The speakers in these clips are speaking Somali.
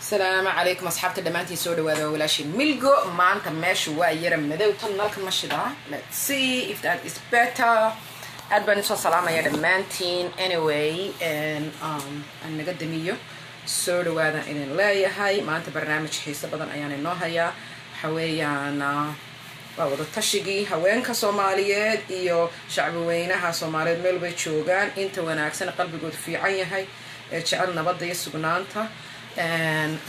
السلام عليكم أصحاب الدمانتي سود وهذا ولا شيء ملقو ما أنت ماشي وير مذا وتنالك ماشي ده. Let's see if that is better. أدبن إن السلام يا دمانتين anyway and أنا قدميه سود وهذا إن الله هاي ما أنت برنامج حيسة بدن أيان النهاية حويانا ووضع التشجي هوين كصوماليات إيو شعب وينها صوماليات ملبي تشوغان إنت وناكسن قلبي قد في عين هاي شعلنا بدي يسقنانتا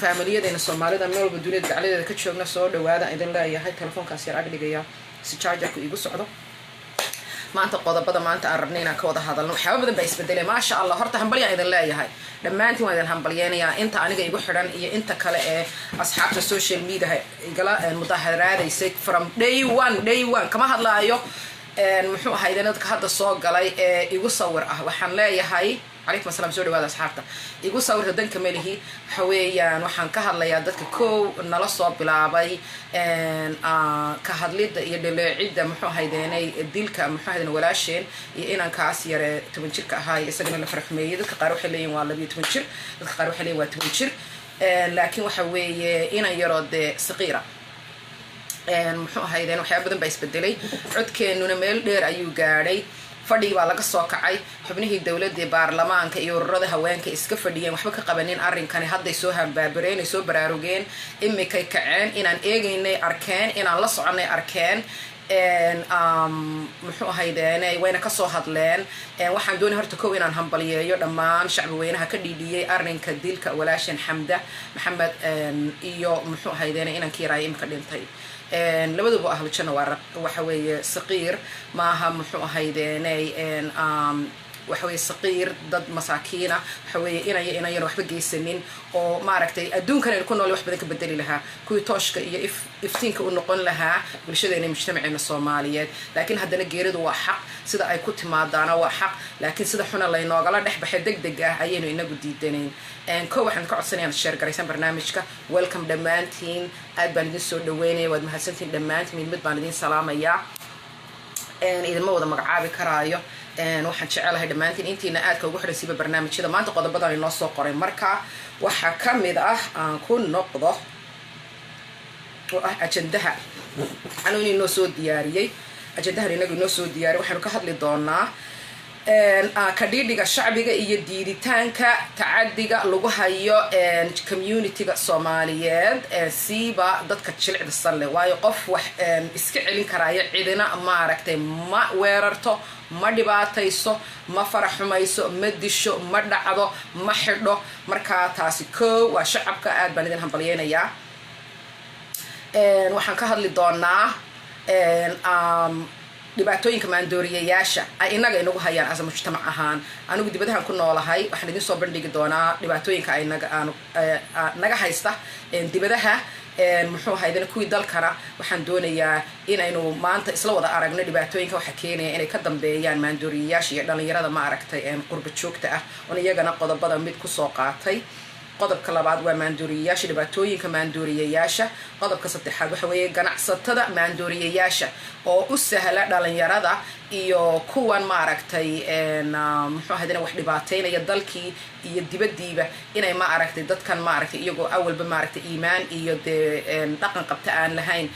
فاميليادينا Soomaalida meel walba dunida gacaladeeda ka joogna soo dhawaada idin leeyahay telefoonkaas yar ag dhigaya si charger-ku igu socdo maanta qodobada maanta aan rabnay inaan ka wada hadalno waxyaabo badan baa isbedelay ma sha Allah horta hambalyo idin leeyahay dhamaantiin waan idin hambalyeynaya inta aniga igu xiran iyo inta kale ee asxaabta social media igala mudaharaadaysay from day one kama hadlaayo muxuu ahaa idinadka hadda soo galay ee igu sawir ah waxaan leeyahay عليكم السلام سوري وهذا أصحابته يقول صور هدن كمله حويا وحن كهلا يا دتك كو نلصق بلعبي كهدليد يدل عدة محو هيداني الديل كمحو هيدان ولا شيء إن كاسير تبنشر كهاي سجن الفرح ميد كقارو حلي ولا بيتبنشر كقارو حلي وتبنشر لكن وحوي إن يرد صغيرة محو هيدان وحياة بدن بيس بدلي عد كأنه نميل دير أيو قاري fadhigi baa laga soo kacay xubnihii dawladda baarlamaanka iyo ururada haweenka iska fadhiyeen waxba ka qabanin arrinkani hadday soo hambaabireen soo baraarugeen imikay kaceen inaan eegaynay arkeen inaan la soconay arkeen muxuu ahaydeenay wayna ka soo hadleen waxaan doonay horta kow inaan hambaliyeeyo dhammaan shacbi weynaha ka dhiidhiyay arrinka dilka walaashan xamda maxamed iyo muxuu ahaydeenay inaan kiiraay imika dhintay labaduba ahlu janna waxa weeye saqiir maaha muxuu ahaydeenay waxa weeye saqiir dad masaakiina waxa weeye inayna waxba geysanin oo maaragtay adduunkan ay ku nool wax badan ka bedeli lahaa kuwii tooshka iyo iftiinka u noqon lahaa bulshadeena mujtamaceena Soomaaliyeed laakiin haddana geeridu waa xaq sida ay ku timaadaana waa xaq laakiin sida xuna la inoogala dhexbaxay degdeg ah ayaynu inagu diidanayn كو waxaan ka codsanayaa share garaysan barnaamijka welcome dhamaantiin aad baan idin soo dhaweynay waad mahadsantiin dhamaantiin mid baan idin salaamayaa idinma wada magacaabi karaayo waxaan jecelahay dhamaantiin intiina aad ka ugu xidhansiiba barnaamijyada maanta qodobadan inoo soo qoray marka waxa ka mid ah aan ku noqdo oo ah ajandaha anuu inoo soo diyaariyay ajandaha inagu inoo soo diyaariyay waxaanu ka hadli doonaa kadhiidhiga shacbiga iyo diiditaanka tacadiga lagu hayo community-ga Soomaaliyeed siiba dadka jilicda sare waayo qof wax iska celin karaya cidina maaragtay ma weerarto ma dhibaatayso ma faraxumayso ma disho ma dhacdo ma xidho marka taasi koo waa shacabka aad baan idin hambalyeynaya waxaan ka hadli doonaa dhibaatooyinka maandooriyayaasha ay inaga inagu hayaan as mujtamac ahaan anigu dibadahan ku noolahay waxaan idin soo bandhigi doonaa dhibaatooyinka ay naga haysta dibadaha muxuu ahaydana kuwii dalkana waxaan doonayaa inaynu maanta isla wada aragno dhibaatooyinka waxa keenaya inay ka dambeeyaan maandooriyayaasha iyo dhalinyarada ma aragtay qurba joogta ah oo iyagana qodobada mid ku soo qaatay qodobka labaad waa maandooriyayaasha dhibaatooyinka maandooriyayaasha qodobka saddexaad waxa weeye ganacsatada maandooriyayaasha oo u sahla dhalinyarada iyo kuwan maaragtay muxuu ahaydana wax dhibaateynaya dalkii iyo dibadiiba inay ma aragtay dadkan maaragtay iyagoo awalba maaragtay iimaan iyo dhaqan qabta aan lahayn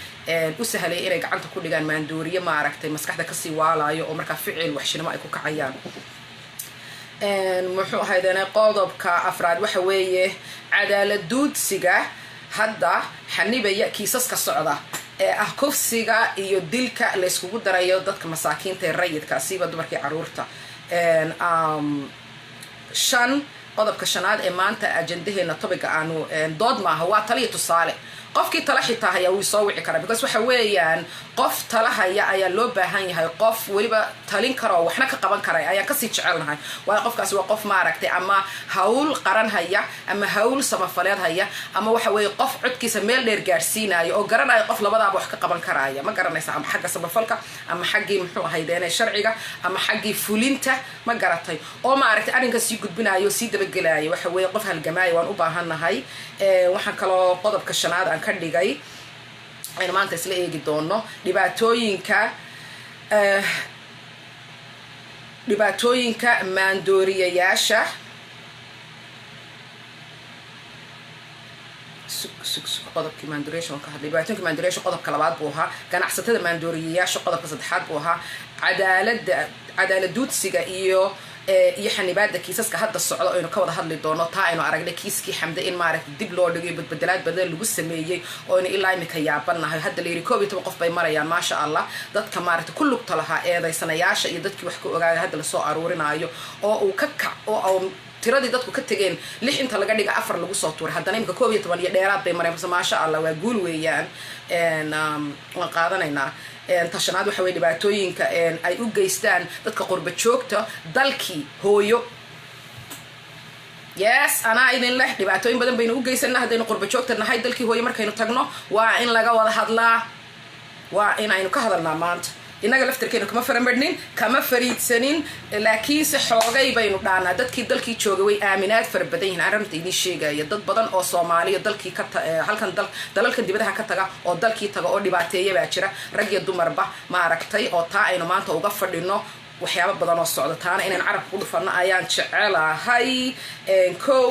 u sahlay inay gacanta ku dhigaan maandooriye maaragtay maskaxda kasii waalayo oo markaa ficil waxshinimo ay ku kacayaan muxuu ahaydana qodobka afraad waxa weeye cadaalad duudsiga hadda xanibaya kiisaska socda ee ah kufsiga iyo dilka la iskugu darayo dadka masaakiinta ee rayidka siiba dumarkii caruurta shan qodobka shanaad ee maanta ajandaheena topiga aanu dood maaha waa taliya tusaale qofkii tala xitaa haya wuu soo wici karaa because waxa weeyaan qof tala haya ayaa loo baahan yahay qof waliba talin karo waxna ka qaban karay ayaan kasii jecelnahay waayo qofkaasi waa qof maaragtay ama hawl qaran haya ama hawl samafaleed haya ama waxa weeye qof codkiisa meel dheer gaarsiinayo oo garanaya qof labadaaba wax ka qaban karaya ma garanaysa ama xagga samafalka ama xaggii muxuu ahaydeen sharciga ama xaggii fulinta ma garatay oo maaragtay arrinka sii gudbinayo sii dabagelayo waxa weeye qof halgamaayo waan u baahannahay waxaan kaloo qodobka shanaad aan ka dhigay aynu maanta isla eegi doono dhibaatooyinka maandooriyayaasha qodobkii maandureesha ka hadlay dhibaatooyinka maandureesha qodobka labaad buu ahaa ganacsatada maandooriyayaasha qodobka saddexaad buu ahaa cadaaladduudsiga iyo xanibaada kiisaska hadda socda aynu ka wada hadli doono taa aynu aragnay kiiskii xamde in maaragtay dib loo dhigay badbedelaad badan lagu sameeyey oo aynu ilaa imika yaabanahay hadda la yidhi 11 qof bay marayaan maasha allah dadka maaragtay ku lugta lahaa eedaysanayaasha iyo dadkii wax ka ogaaya hadda lasoo aruurinayo oo uu ka kac oo tiradii dadku ka tageen 6 inta laga dhiga 4 lagu soo tuuray haddana imika 11 iyo dheeraad bay mareen maasha allah waa guul weeyaan waan qaadanaynaa tashanaad waxa way dhibaatooyinka ay u geystaan dadka qurba joogta dalkii hooyo yes ana idin leh dhibaatooyin badan baynu u geysanaa haddaynu qurba joogta nahay dalkii hooyo markaynu tagno waa in laga wada hadlaa waa in aynu ka hadalnaa maanta inaga laftarkeenu kama faramadnin kama fariidsanin laakiinse xoogay baynu dhaanaa dadkii dalkii joogay way aaminaad fara badan yihiin arrinta idin sheegaya dad badan oo Soomaaliya dalkii ka halkan dalalkan dibadaha ka taga oo dalkii taga oo dhibaateeya baa jira rag iyo dumarba ma aragtay oo taa aynu maanta uga fadhino waxyaabo badan oo socda taana inaan carab ku dhufano ayaan jecelahay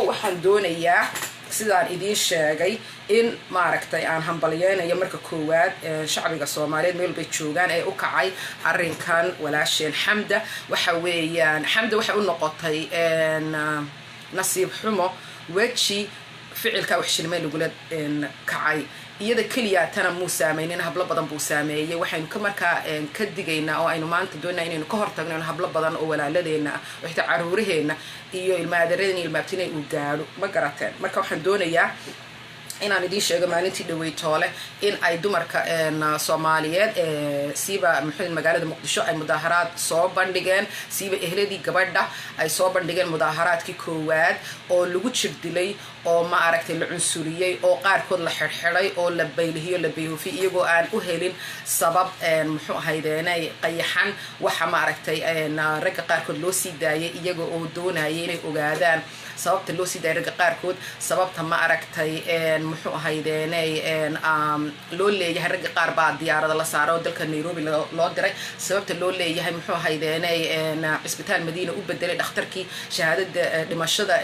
waxaan doonayaa sidaan idiin sheegay in maaragtay aan hambaliyeynayo marka koowaad shacbiga Soomaaliyeed meel bay joogaan ee u kacay arrinkan walaasheen Xamda waxa weeyaan Xamda waxa u noqotay nasiib xumo weji ficilka wax shilmay lagu kacay iyada kaliya tana muu saameynin hablo badan buu saameeyay waxaynu ka markaa ka digaynaa oo aynu maanta doonaa inaynu ka hortagno in hablo badan oo walaaladeena wixii caruuraheena iyo ilmaadareena ilmaabtina uu gaaro ma garateen marka waxaan doonayaa inaan idiin sheego maalintii dhaweytoole in ay dumarka Soomaaliyeed siiba magaalada Muqdisho ay mudaaharaad soo bandhigeen siiba ehladii gabadha ay soo bandhigeen mudaaharaadkii koowaad oo lagu jirdilay oo ma aragtay la cunsuriyay oo qaarkood la xirxiray oo la baylihiyo la bayhuufi iyagoo aan u helin sabab muxuu ahaydeenay qayaxan waxa ma aragtay ragga qaarkood loo sii daayay iyagoo oo doonayay inay ogaadaan sababta loo sii daayay ragga qaarkood sababta ma aragtay muxuu ahaydeenay loo leeyahay ragga qaar baa diyaarada la saaray oo dalka Nairobi loo diray sababta loo leeyahay muxuu ahaydeenay isbitaal Madiina u bedelay dhakhtarkii shahaadada dhimashada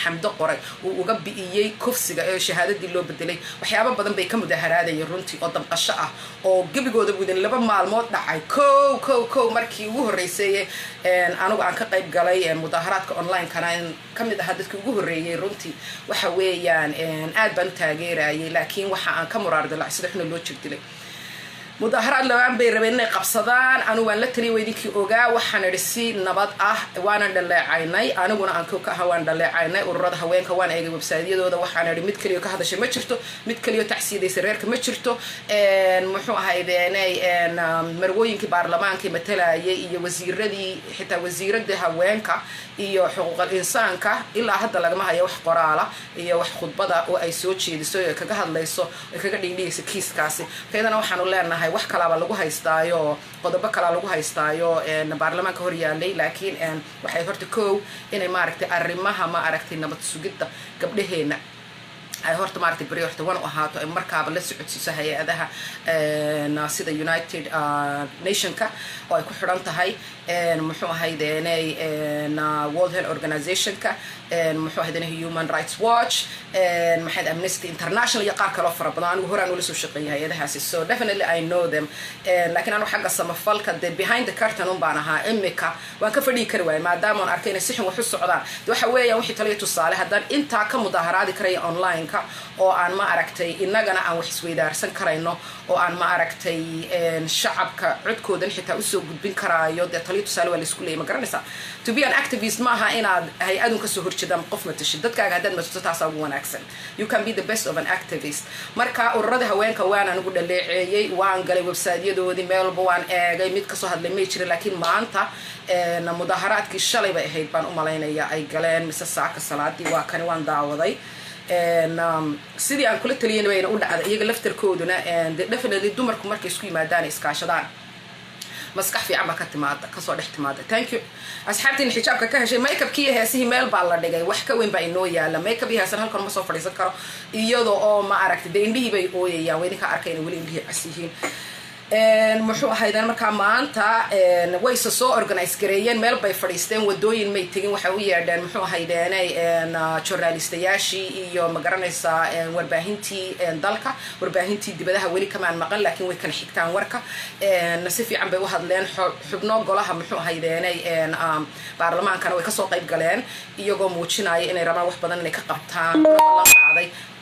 Xamdo qoray uu uga bi'iyay kufsiga ee shahaadadii loo bedelay waxyaabo badan bay ka mudaharaadayeen runtii oo damqasho ah oo gabigooda gudan 2 maalmood dhacay markii ugu horeysay anigu aan ka qayb galay mudaharaadka online kana kamid ah dadkii ugu horeeyay runtii waxa weeyaan aad baan taageerayay laakiin waxa aan ka muraardilay sida xuna loo jirdilay mudaharaad lawaan bay rabeen inay qabsadaan anu waan la taliyay weydinkii ogaa waxaan irsi nabad ah waana dhaleecaynay aniguna aan ka hawaan dhaleecaynay ururada haweenka waan eegay website-yadooda waxaan iri mid kaliya ka hadashay ma jirto mid kaliya tacsiidaysa reerka ma jirto muxuu ahaydeenay marwooyinkii baarlamaanka matalayay iyo wasiiradii xitaa wasiirada haweenka iyo xuquuqul insaanka ilaa hadda lagama hayo wax qoraala iyo wax khudbada oo ay soo jeediso ee kaga hadlayso ee kaga dhigaysa kiiskaasi keedana waxaan u leenahay wax kala lagu haystaayo qodobo kala lagu haystaayo baarlamaanka hor yaalay laakiin waxay horta koow inay maaragtay arrimaha ma aragtay nabad sugidda gabdhaheena ay horta maaragtay bari horta wan u ahaato ay markaaba la socodsiiso hay'adaha sida United Nationka oo ay ku xiran tahay muxuu ahaydeenay World Health Organizationka muxuu ahaydeenay Human Rights Watch maxay Amnesty International iyo qaar kale oo fara badan anigu horaan ula soo shaqeeyay hay'adahaasi so definitely I know them laakiin anu xagga samafalka the behind the curtain baan ahaa imika waan ka fadhii kari waayay maadaama aan arkay inay si xun wax u socdaan waxa weeyaan wixii taliya tusaale haddaan intaa ka mudaharaadi karay online oo aan ma aragtay inagana aan wax isweydaarsan karayno oo aan ma aragtay shacabka codkoodan xitaa u soo gudbin karaayo de taliya tusaale waa la isku leeyahay ma garanaysaa to be an activist maaha inaad hay-adun ka soo horjeedaan qof ma tashid dadkaaga haddaad masuuso taasaa ugu wanaagsan you can be the best of an activist marka ururada haweenka waan anigu dhaleeceeyey waan galay website-yadoodii meel walba waan eegay mid kasoo hadlay may jirin laakiin maanta mudaharaadkii shalay bay ahayd baan u malaynayaa ay galeen mise saaka salaadii waa kani waan daawaday sidii aan kula taliyeen bayna u dhacday iyaga laftarkooduna definitely dumarku markay isku yimaadaan iskaashadaan maskax fiican ba ka timaada kasoo dhex timaada thank you asxaabtiin xijaabka ka heshay makeup-kii heesihii meel baa la dhigay wax ka weyn baa inoo yaala makeup iyo heesan halkan ma soo fadhiisan karo iyadoo oo ma aragtay de indhihii bay ooyayaan weydinka arkayna weli indhihii cas yihiin muxuu ahaydan markaa maanta way soo organize gareeyeen meel bay fadhiisteen wadooyin may tegin waxay u yeedheen muxuu ahaydeenay journalistayaashii iyo magaranaysaa warbaahintii dalka warbaahintii dibadaha weli kamaan maqan laakiin way kala xigtaan warka si fiican bay u hadleen xubno golaha muxuu ahaydeenay baarlamaankana way kasoo qayb galeen iyagoo muujinaya inay rabaan wax badan inay ka qabtaan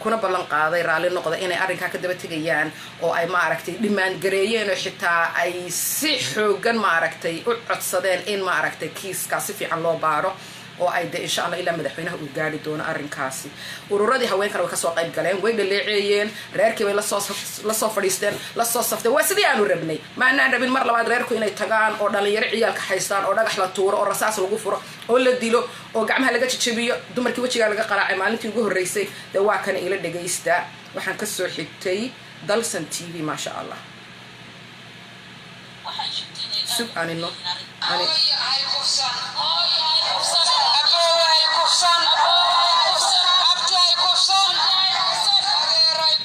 kuna ballan qaaday raalli noqda inay arrinkaa ka daba tegayaan oo ay maaragtay dhimaan gareeyeen oo xitaa ay si xoogan maaragtay u codsadeen in maaragtay kiiskaa si fiican loo baaro oo ay de insha Allah ilaa madaxweynaha uu gaari doono arrinkaasi ururadii haweenkana way kasoo qayb galeen way dhaleeceeyeen reerkii bay lasoo fadhiisteen lasoo safteen waa sidii aanu rabnay maanaan rabin mar labaad reerku inay tagaan oo dhalinyaro ciyaalka haystaan oo dhagax la tuuro oo rasaas lagu furo oo la dilo oo gacmaha laga jajabiyo dumarkii wejigaa laga qaraacay maalintii ugu horreysay dee waa kana ila dhagaysta waxaan kasoo xigtay Dalsan TV maasha Allah sub anino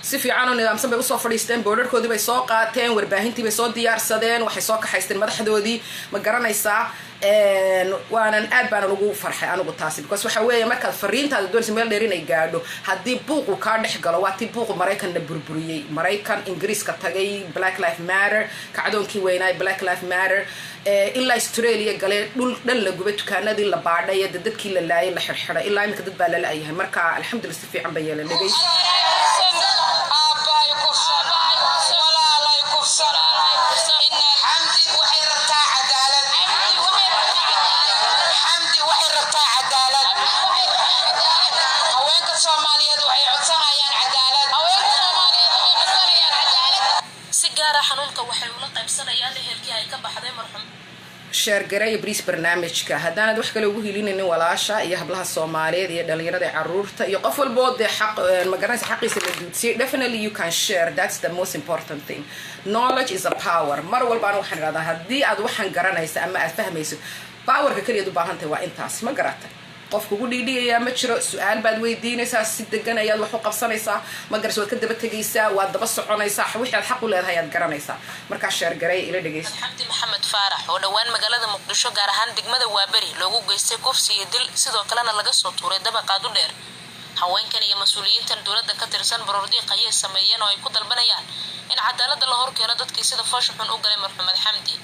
si fiican oo nidaamsan bay usoo fadhiisteen boorarkoodii bay soo qaateen warbaahintii bay soo diyaarsadeen waxay soo kaxaysteen madaxdoodii ma garanaysaa waanan aad baan ugu farxay anigu taasi because waxa weeye markaad fariintaada doonaysa meel dheer inay gaadho haddii buuqu kaa dhex galo waa tii buuqu maraykanna burburiyey maraykan ingiriiska tagay Black Lives Matter kacdoonkii weynaay Black Lives Matter ilaa Australia galee dhul dhan la gubay dukaanadii la baadhay dadkii la laayay la xirxiray ilaa imika dad baa la laayahay marka alxamdulillah si fiican bay yeelan dhagay شير قرية بريس برنامج كهدانا دوح كله وهي لين إنه ولاشة يهبلها الصومالية دي دليرة دي عرورته يقفل بود دي حق مقارنة حقي سلدي definitely you can share that's the most important thing knowledge is a power مرة والبان وحن هذا هدي أد وحن قرنا يسا أما أفهم يسو power ككل يدو باهنته وإنتاس ما قرأته qofku ugu dhiidhiya ma jiro su'aal baad weydiinaysaa si degan ayaad wax u qabsanaysaa ma garas waad ka daba tegaysaa waad daba soconaysaa wixii aad xaq u leedahay aad garanaysaa marka sheer garay ila dhageysta Xamdi Maxamed Faarax oo dhawaan magaalada Muqdisho gaar ahaan degmada Waaberi loogu geystay kufsi iyo dil sidoo kalena laga soo tuuray dabaqaad u dheer haweenkan iyo mas'uuliyiintan dawladda ka tirsan baroordiiq ay sameeyeen oo ay ku dalbanayaan in cadaaladda la horkeeno dadkii sida foosh xun u galay marxumed Xamdi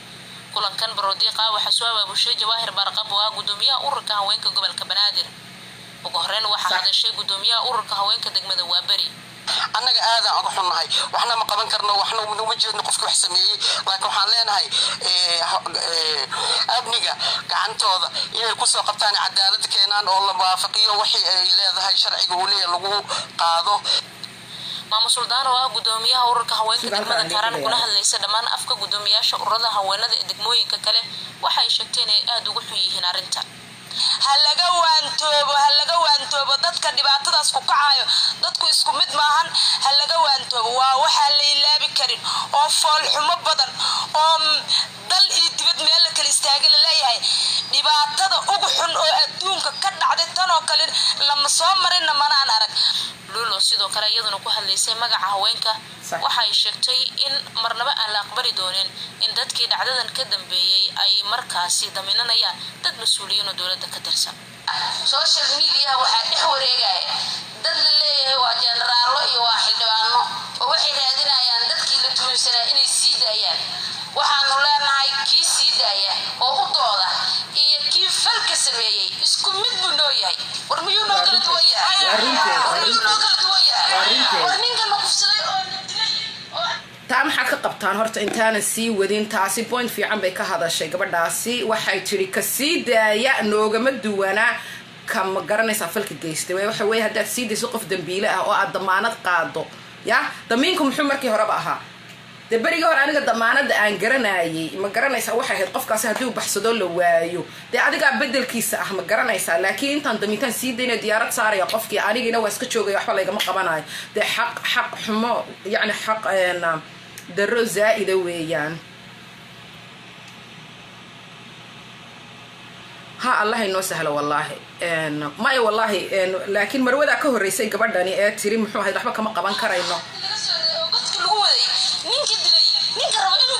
kulankan baroodiiqa waxa soo abaabushay Jawaahir Barqab oo gudoomiyaha ururka haweenka gobolka Banaadir ugu horreyn waxa hadashay gudoomiyaha ururka haweenka degmada Waaberi annaga aada uga xunnahay waxna ma qaban karno waxna uma jeedno qofkii wax sameeyay laakiin waxaan leenahay abniga gacantooda inay ku soo qabtaan cadaalad keenaan oo la waafaqiyo wixii ay leedahay sharciga uu leeyahay lagu qaado maamul suldaan oo gudoomiyaha ururka haweenka degmada Karan kuna hadlaysa dhamaan afka gudoomiyaasha ururada haweenada ee degmooyinka kale waxay sheegteen ay aad ugu xun yihiin arrinta halaga waantoobo dadka dhibaatadaas ku kacayo dadku isku mid maahan halaga waantoobo waa waxa la ilaabi karin oo fool xumo badan oo dal iyo dibad meel kale istaagal leeyahay dhibaatada ugu xun oo adduunka ka dhacday tan oo kale lama soo marin manaan arag lulo sidoo kale iyaduna ku hadlaysay magaca haweenka waxay sheegtay in marnaba aan la aqbali doonin in dadkii dhacdadan ka dambeeyay ay markaasi daminanayaan dad mas'uuliyiin oo dawladda ka tirsan social media waxa dhex wareegay dad la leeyahay waa jeneraalo iyo waa xildhibaano oo waxay raadinayaan dadkii la tuursanaa inay sii daayaan waxaanu leenahay kii sii daaya oo u dooda iyo kii falka sameeyay isku mid buu noo yahay war miyuu noo kala duwan yahay war ninka naqufsaday oo dilay taa maxaad ka qabtaan horta intaanan sii wadin taasi point fiican bay ka hadashay gabadhaasi waxay tiri ka sii daaya noogama duwana kama garanaysaa falka geystay waxa weeye haddaad sii dayso qof dambiile ah oo aad damaanad qaado ya damiinku muxuu markii horeba ahaa de beriga hore aniga damaanada aan garanayay ma garanaysaa waxay ahayd qofkaasi haddii baxsado la waayo dee adigaa bedelkiisa ah ma garanaysaa laakiin intaan damiintaan sii dayna diyaarad saaraya qofkii anigina waa iska joogaya waxba laygama qabanayo dee xaq xumo yacni xaq daro zaa'ida weeyaan ha allah inoo sahlo wallaahi maya wallaahi laakiin marwadaa ka horreysay gabadhani ee tiri muxuu ahayd waxba kama qaban karayno ninka dilay ninka rabo inuu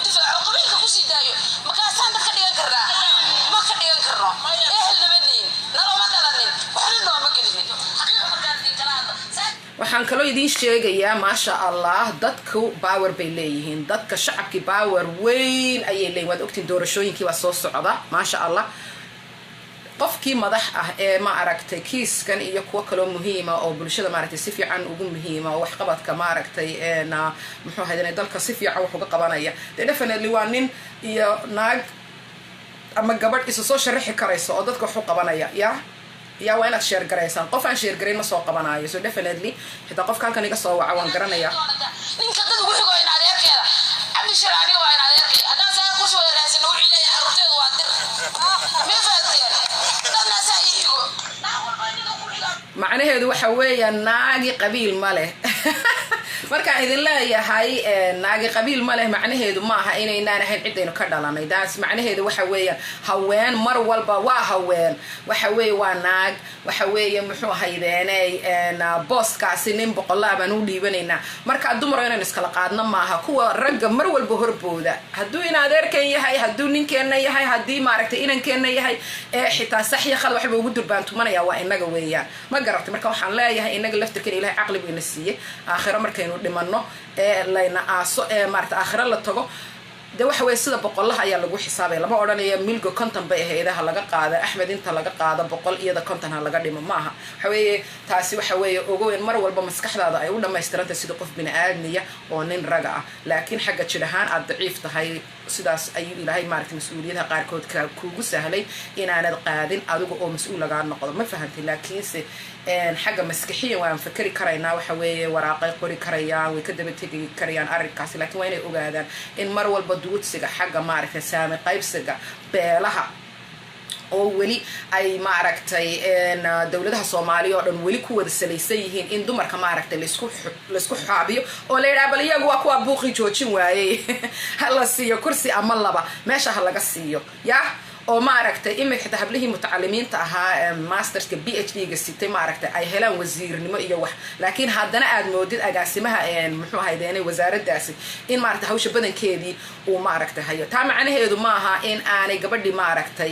waxaan kaloo idiin sheegayaa maasha allah dadku power bay leeyihiin dadka shacabkii power weyn ayay leeyihin waad ogtiin doorashooyinkii waa soo socda maasha allah qofkii madax ah ee ma aragtay kiiskan iyo kuwa kaloo muhiima oo bulshada maaragtay si fiican ugu muhiima oo waxqabadka maaragtay muxuu ahayd dalka si fiican wax uga qabanaya dee definitely waa nin iyo naag ama gabadh isu soo sharaxi karayso oo dadka wax u qabanaya yaa waa inaad sheer garaysaan qof aan sheer garayn ma soo qabanayo so definitely xitaa qofka halkan iga soo waca waan garanaya ninka dad ugu xigo in adeerkeeda cabdishir aniga waa in adeerkay haddaan saa kursi wada raadsan wuxuu leeyahay carruurteedu waa dir ma fahanteen dadna saa ii xigo macnaheedu waxa weeya naagi qabiil ma leh markaan idin leeyahay naagi qabiil ma leh macnaheedu maaha inaynaan ahayn ciddaynu ka dhalanay daas macnaheedu waxa weeya haween mar walba waa haween waxa weeye waa naag waxa weeye muxuu ahaydeenay booskaasi nin boqollaa baan u dhiibanaynaa markaa dumar inaynu iskala qaadno maaha kuwa ragga mar walba horbooda hadduu in adeerkan yahay hadduu ninkeenna yahay haddii maaragtay inankeenna yahay xitaa saxya khal waxba ugu durbaantumanaya waa inaga weeyaan ma garatay marka waxaan leeyahay inaga laftirkan ilahay caqli buu ina siiyey aakhiro markaynu dhimano ee layna aaso ee maaragtay aakhiro la tago de waxa weeye sida boqollaha ayaa lagu xisaabaya lama odhanaya milgo konton bay ahaydaha laga qaada axmed inta laga qaado boqol iyada konton ha laga dhimo maaha waxa weeye taasi waxa weeye ogoweyn mar walba maskaxdaada ay u dhammaystirantay sida qof bini aadmiya oo nin raga ah laakiin xagga jir ahaan aad daciif tahay sidaas ayuu ilaahay maaragtay mas-uuliyadaha qaarkood kuugu sahlay inaanad qaadin adiga oo mas-uul lagaa noqdo ma fahantay laakiinse xagga maskixiyan waan fakeri karaynaa waxa weeye waraaqay qori karayaan way ka daba tegi karayaan arrinkaasi laakiin waa inay ogaadaan in mar walba duudsiga xagga maaragtay saami qaybsiga beelaha oo weli ay maaragtay dowladaha Soomaaliya oo dhan weli ku wada salaysan yihiin in dumarka maaragtay la isku xaabiyo oo la yiraahdo bal iyagu waa kuwa buuqi joojin waayay hala siiyo kursi ama laba meesha ha laga siiyo oo maaragtay imika hablihii mutacalimiinta ahaa masterska PhD-ga sitay maaragtay ay helaan wasiirnimo iyo wax laakiin haddana aad moodid agaasimaha muxuu ahaydeenay wasaaraddaasi in maaragtay hawsha badankeedii uu maaragtay hayo taa macnaheedu maaha in aanay gabadhii maaragtay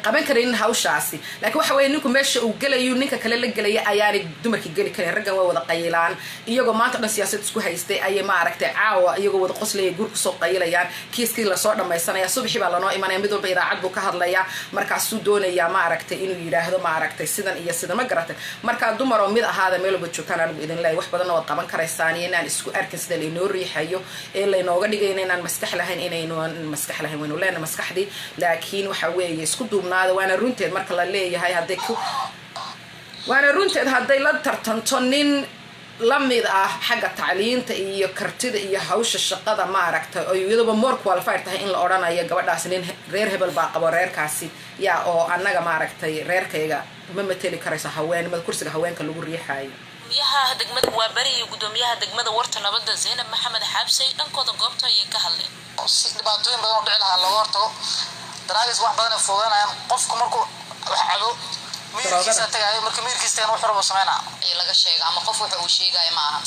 qaban karin hawshaasi laakiin waxa weeye ninku meesha uu galayo ninka kale la galaya ayaanay dumarkii gali karin raggan waa wada qayilaan iyagoo maanta dhan siyaasad isku haystay ayay maaragtay caawa iyagoo wada qoslaya guur kusoo qayilayaan kiiskii lasoo dhammaysanaya subaxii baa lanoo imanaya mid walba idaacad buu ka hadlayaa markaasuu doonayaa maaragtay inuu yidhaahdo maaragtay sidan iyo sidan ma garatay markaa dumar oo mid ahaada meel walba joogtaan anigu idin leeyahay wax badanna waad qaban karaysaan iyo inaan isku arkin sida laynoo riixayo ee laynooga dhigayna inaan maskax lahayn inaynu maskax lahayn waynu leenahay maskaxdii laakiin waxa weeye isku duubnaada waana runteed marka la leeyahay hadday la tartanto nin la mid ah xagga tacliinta iyo kartida iyo hawsha shaqada maaragtay oo iyadaba more qualified tahay in la odhanayo gabadhaas nin reer hebel baa qabo reerkaasi oo annaga maaragtay reerkayga ma mateli karayso haweenimada kursiga haweenka lagu riixayo gudoomiyaha degmada Waabari iyo gudoomiyaha degmada Warta Nabadda Zainab Maxamed Xabsay dhankooda goobta ayay ka hadleen si dhibaatooyin badan oo dhici lahaa looga hortago daraagis wax badan fuudanayaan qofku markuu wax cado miirkiisa tagay marka miirkiisa wax rabo sameeyna ay laga sheego ama qof waxa uu sheegay ma aha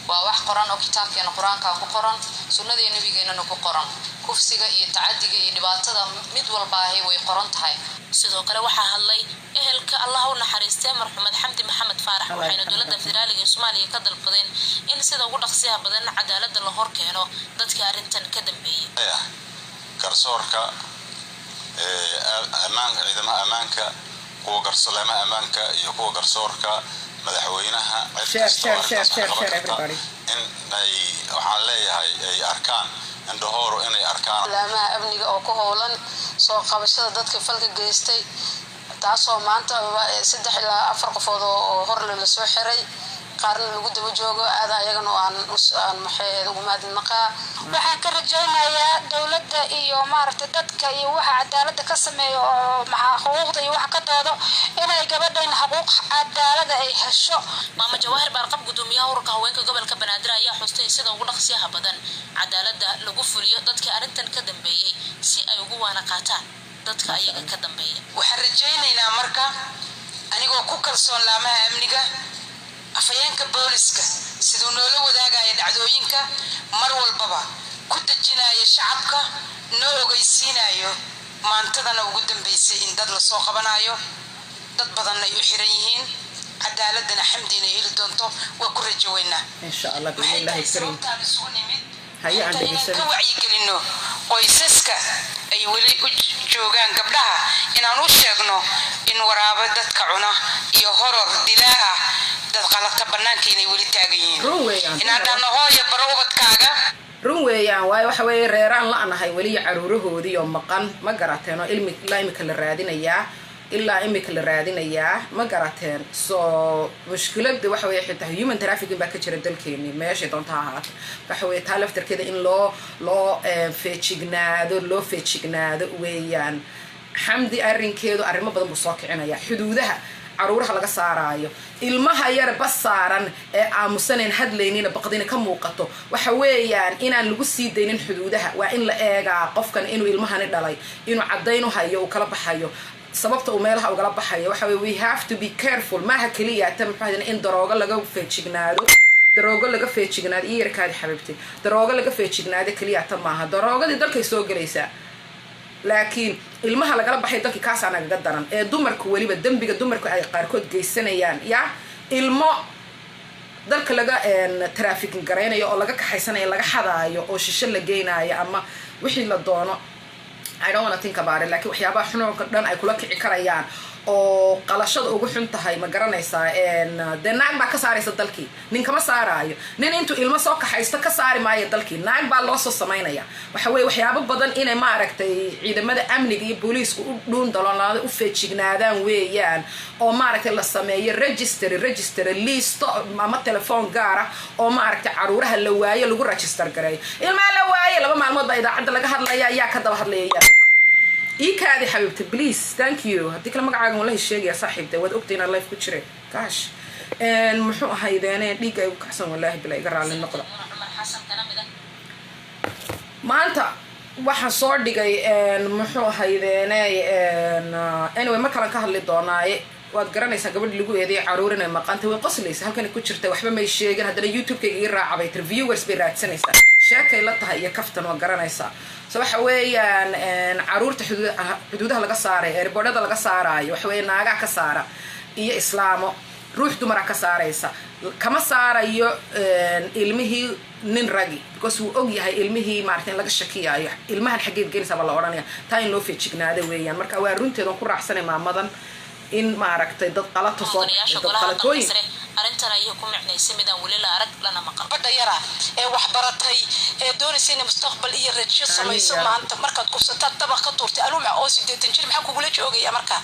waa wax qoran oo kitaabkeena quraanka ku qoran sunnada nabigeena ku qoran kufsiga iyo tacadiga iyo dhibaatada mid walba way qoran tahay sidoo kale waxa hadlay ehelka Allah u naxariistay marxumed Xamdi Maxamed Faarax waxayna dowladda federaaliga Soomaaliya ka dalbadeen in sida ugu dhaqsiyaha badan cadaaladda la hor keeno dadka arrintan ka dambeeyay garsoorka amaanka kuwa garsoorka amaanka iyo kuwa garsoorka madaxweynaha in ay waxaan leeyahay ay arkaan indhahooru inay arkaan laamaha amniga oo ku howlan soo qabashada dadka falka geystay taasoo maanta 3 ilaa 4 qofood oo hor la soo xiray qaarna lagu daba joogo aad ayagana aan maxay ugu maadnaqa waxaan ka rajaynayaa dawladda iyo maaragtay dadka iyo waxa cadaaladda ka sameeyo oo xuquuqda iyo waxa ka doodo inay gabadhayna xuquuq cadaalad ay hesho maama Jawaahir Baarqab gudoomiyaha ururka haweenka gobolka Banaadir ayaa xustay sida ugu dhaqsiyaha badan cadaaladda lagu fuliyo dadka arrintan ka dambeeyay si ay ugu waana qaataan dadka ayaga ka dambeeya waxaan rajaynaynaa marka anigoo ku kalsoon laamaha amniga afayeenka booliska sidoo noola wadaagaya dhacdooyinka mar walbaba ku dajinaya shacabka noo ogeysiinayo maantadana ugu dambeysay in dad la soo qabanayo dad badan ay u xiran yihiin cadaaladana xamdiina heli doonto waa ku rajaweynaa إن شاء الله بإذن الله الكريم هيا عندك inaan ka wacyigelino qoysaska ay weli u joogaan gabdhaha inaan u sheegno in waraabo dadka cuna iyo horor dilaa ah dad qalabta bannaanka inay weli taagan yihiin inaan dhahno hooyo baro ubadkaaga run weeyaan waayo waxa weeye reeraan la-nahay weli caruurahoodii oo maqan ma garateen oo ilaa imika la raadinayaa ma garateen soo mushkilada waxa weeye xitaa human trafficking baa ka jira dalkeeni meeshay doonta ahaato waxa weeye taa laftarkeeda in loo feejignaado weeyaan xamdi arrinkeedu arrimo badan buu soo kicinaya xuduudaha caruuraha laga saaraayo ilmaha yar bas saaran ee aamusanayn hadlaynina baqdina ka muuqato waxa weeyaan inaan lagu sii daynin xuduudaha waa in la eegaa qofkan inuu ilmahani dhalay inuu caddayn u hayo uu kala baxayo sababta uu meelaha ugala baxayo waxa weeye we have to be careful maaha keliya ta muxuu in daroogo laga feejignaado iyo yarkaadi xabiibti daroogo laga feejignaado keliya ta maaha daroogadii dalkay soo gelaysaa laakiin ilmaha lagala baxay dalkii kaas aan nagaga daran ee dumarku weliba dembiga dumarku ay qaarkood geysanayaan yaa ilmo dalka laga trafficking garaynayo oo laga kaxaysanayo laga xadaayo oo shisho la geynayo ama wixii la doono I don't want to think about it laakiin waxyaabaha xunuunka dhan ay kula kici karayaan oo qalashada ugu xun tahay ma garanaysaa dee naag baa ka saaraysa dalkii nin kama saaraayo nin intuu ilmo soo kaxaysto ka saari maayo dalkii naag baa loo soo samaynaya waxa weeye waxyaabo badan inay maaragtay ciidamada amniga iyo booliisku u dhuundalonaada u feejignaadaan weeyaan oo maaragtay la sameeyo register listo ama telefoon gaara oo maaragtay caruuraha la waayo lagu register gareeyo ilmaha la waaye 2 maalmood baa idaacadda laga hadlaya ayaa ka daba hadlaya إيكادي حبيبتي بليز ثانك يو هديك لما قاعد والله الشيء يا صاحبتي ود أختي أنا لايف كتير كاش محو هيدا أنا ديجا وكحسن والله بلا يقرأ على النقطة ما أنت واحد صور ديجا محو هيدا أنا ما كان كهل الدنيا وأتقرأني قبل اللي جوا يدي عرورنا ما قنت وقصليس هل كان كتير وحبة ما يشيء هذا يوتيوب كير عبي ترفيورز بيرات سنة شاكي لطها هي كفتن وأتقرأني so waxa weeyaan caruurta xuduudaha laga saaray airportada laga saarayo waxa weeyaan naaga ka saara iyo islaamo ruux dumar ka saaraysa kama saarayo ilmihii nin ragi because uu og yahay ilmihii maartay laga shakiyayo ilmahan xageed geynaysa la oranaya taa in loo feejignaado weeyaan marka waa runteedan ku raacsanay maamadan in maaragtay dad qalato soo qalatooyin arrintan ay ku micnaysay midaan wali la arag lana maqal badda yara ee wax baratay ee doonaysa in mustaqbal iyo rajo samayso maanta markaad kufsataa dabaq ka tuurtay aluuma oo 80 jir maxaa kugula joogaya marka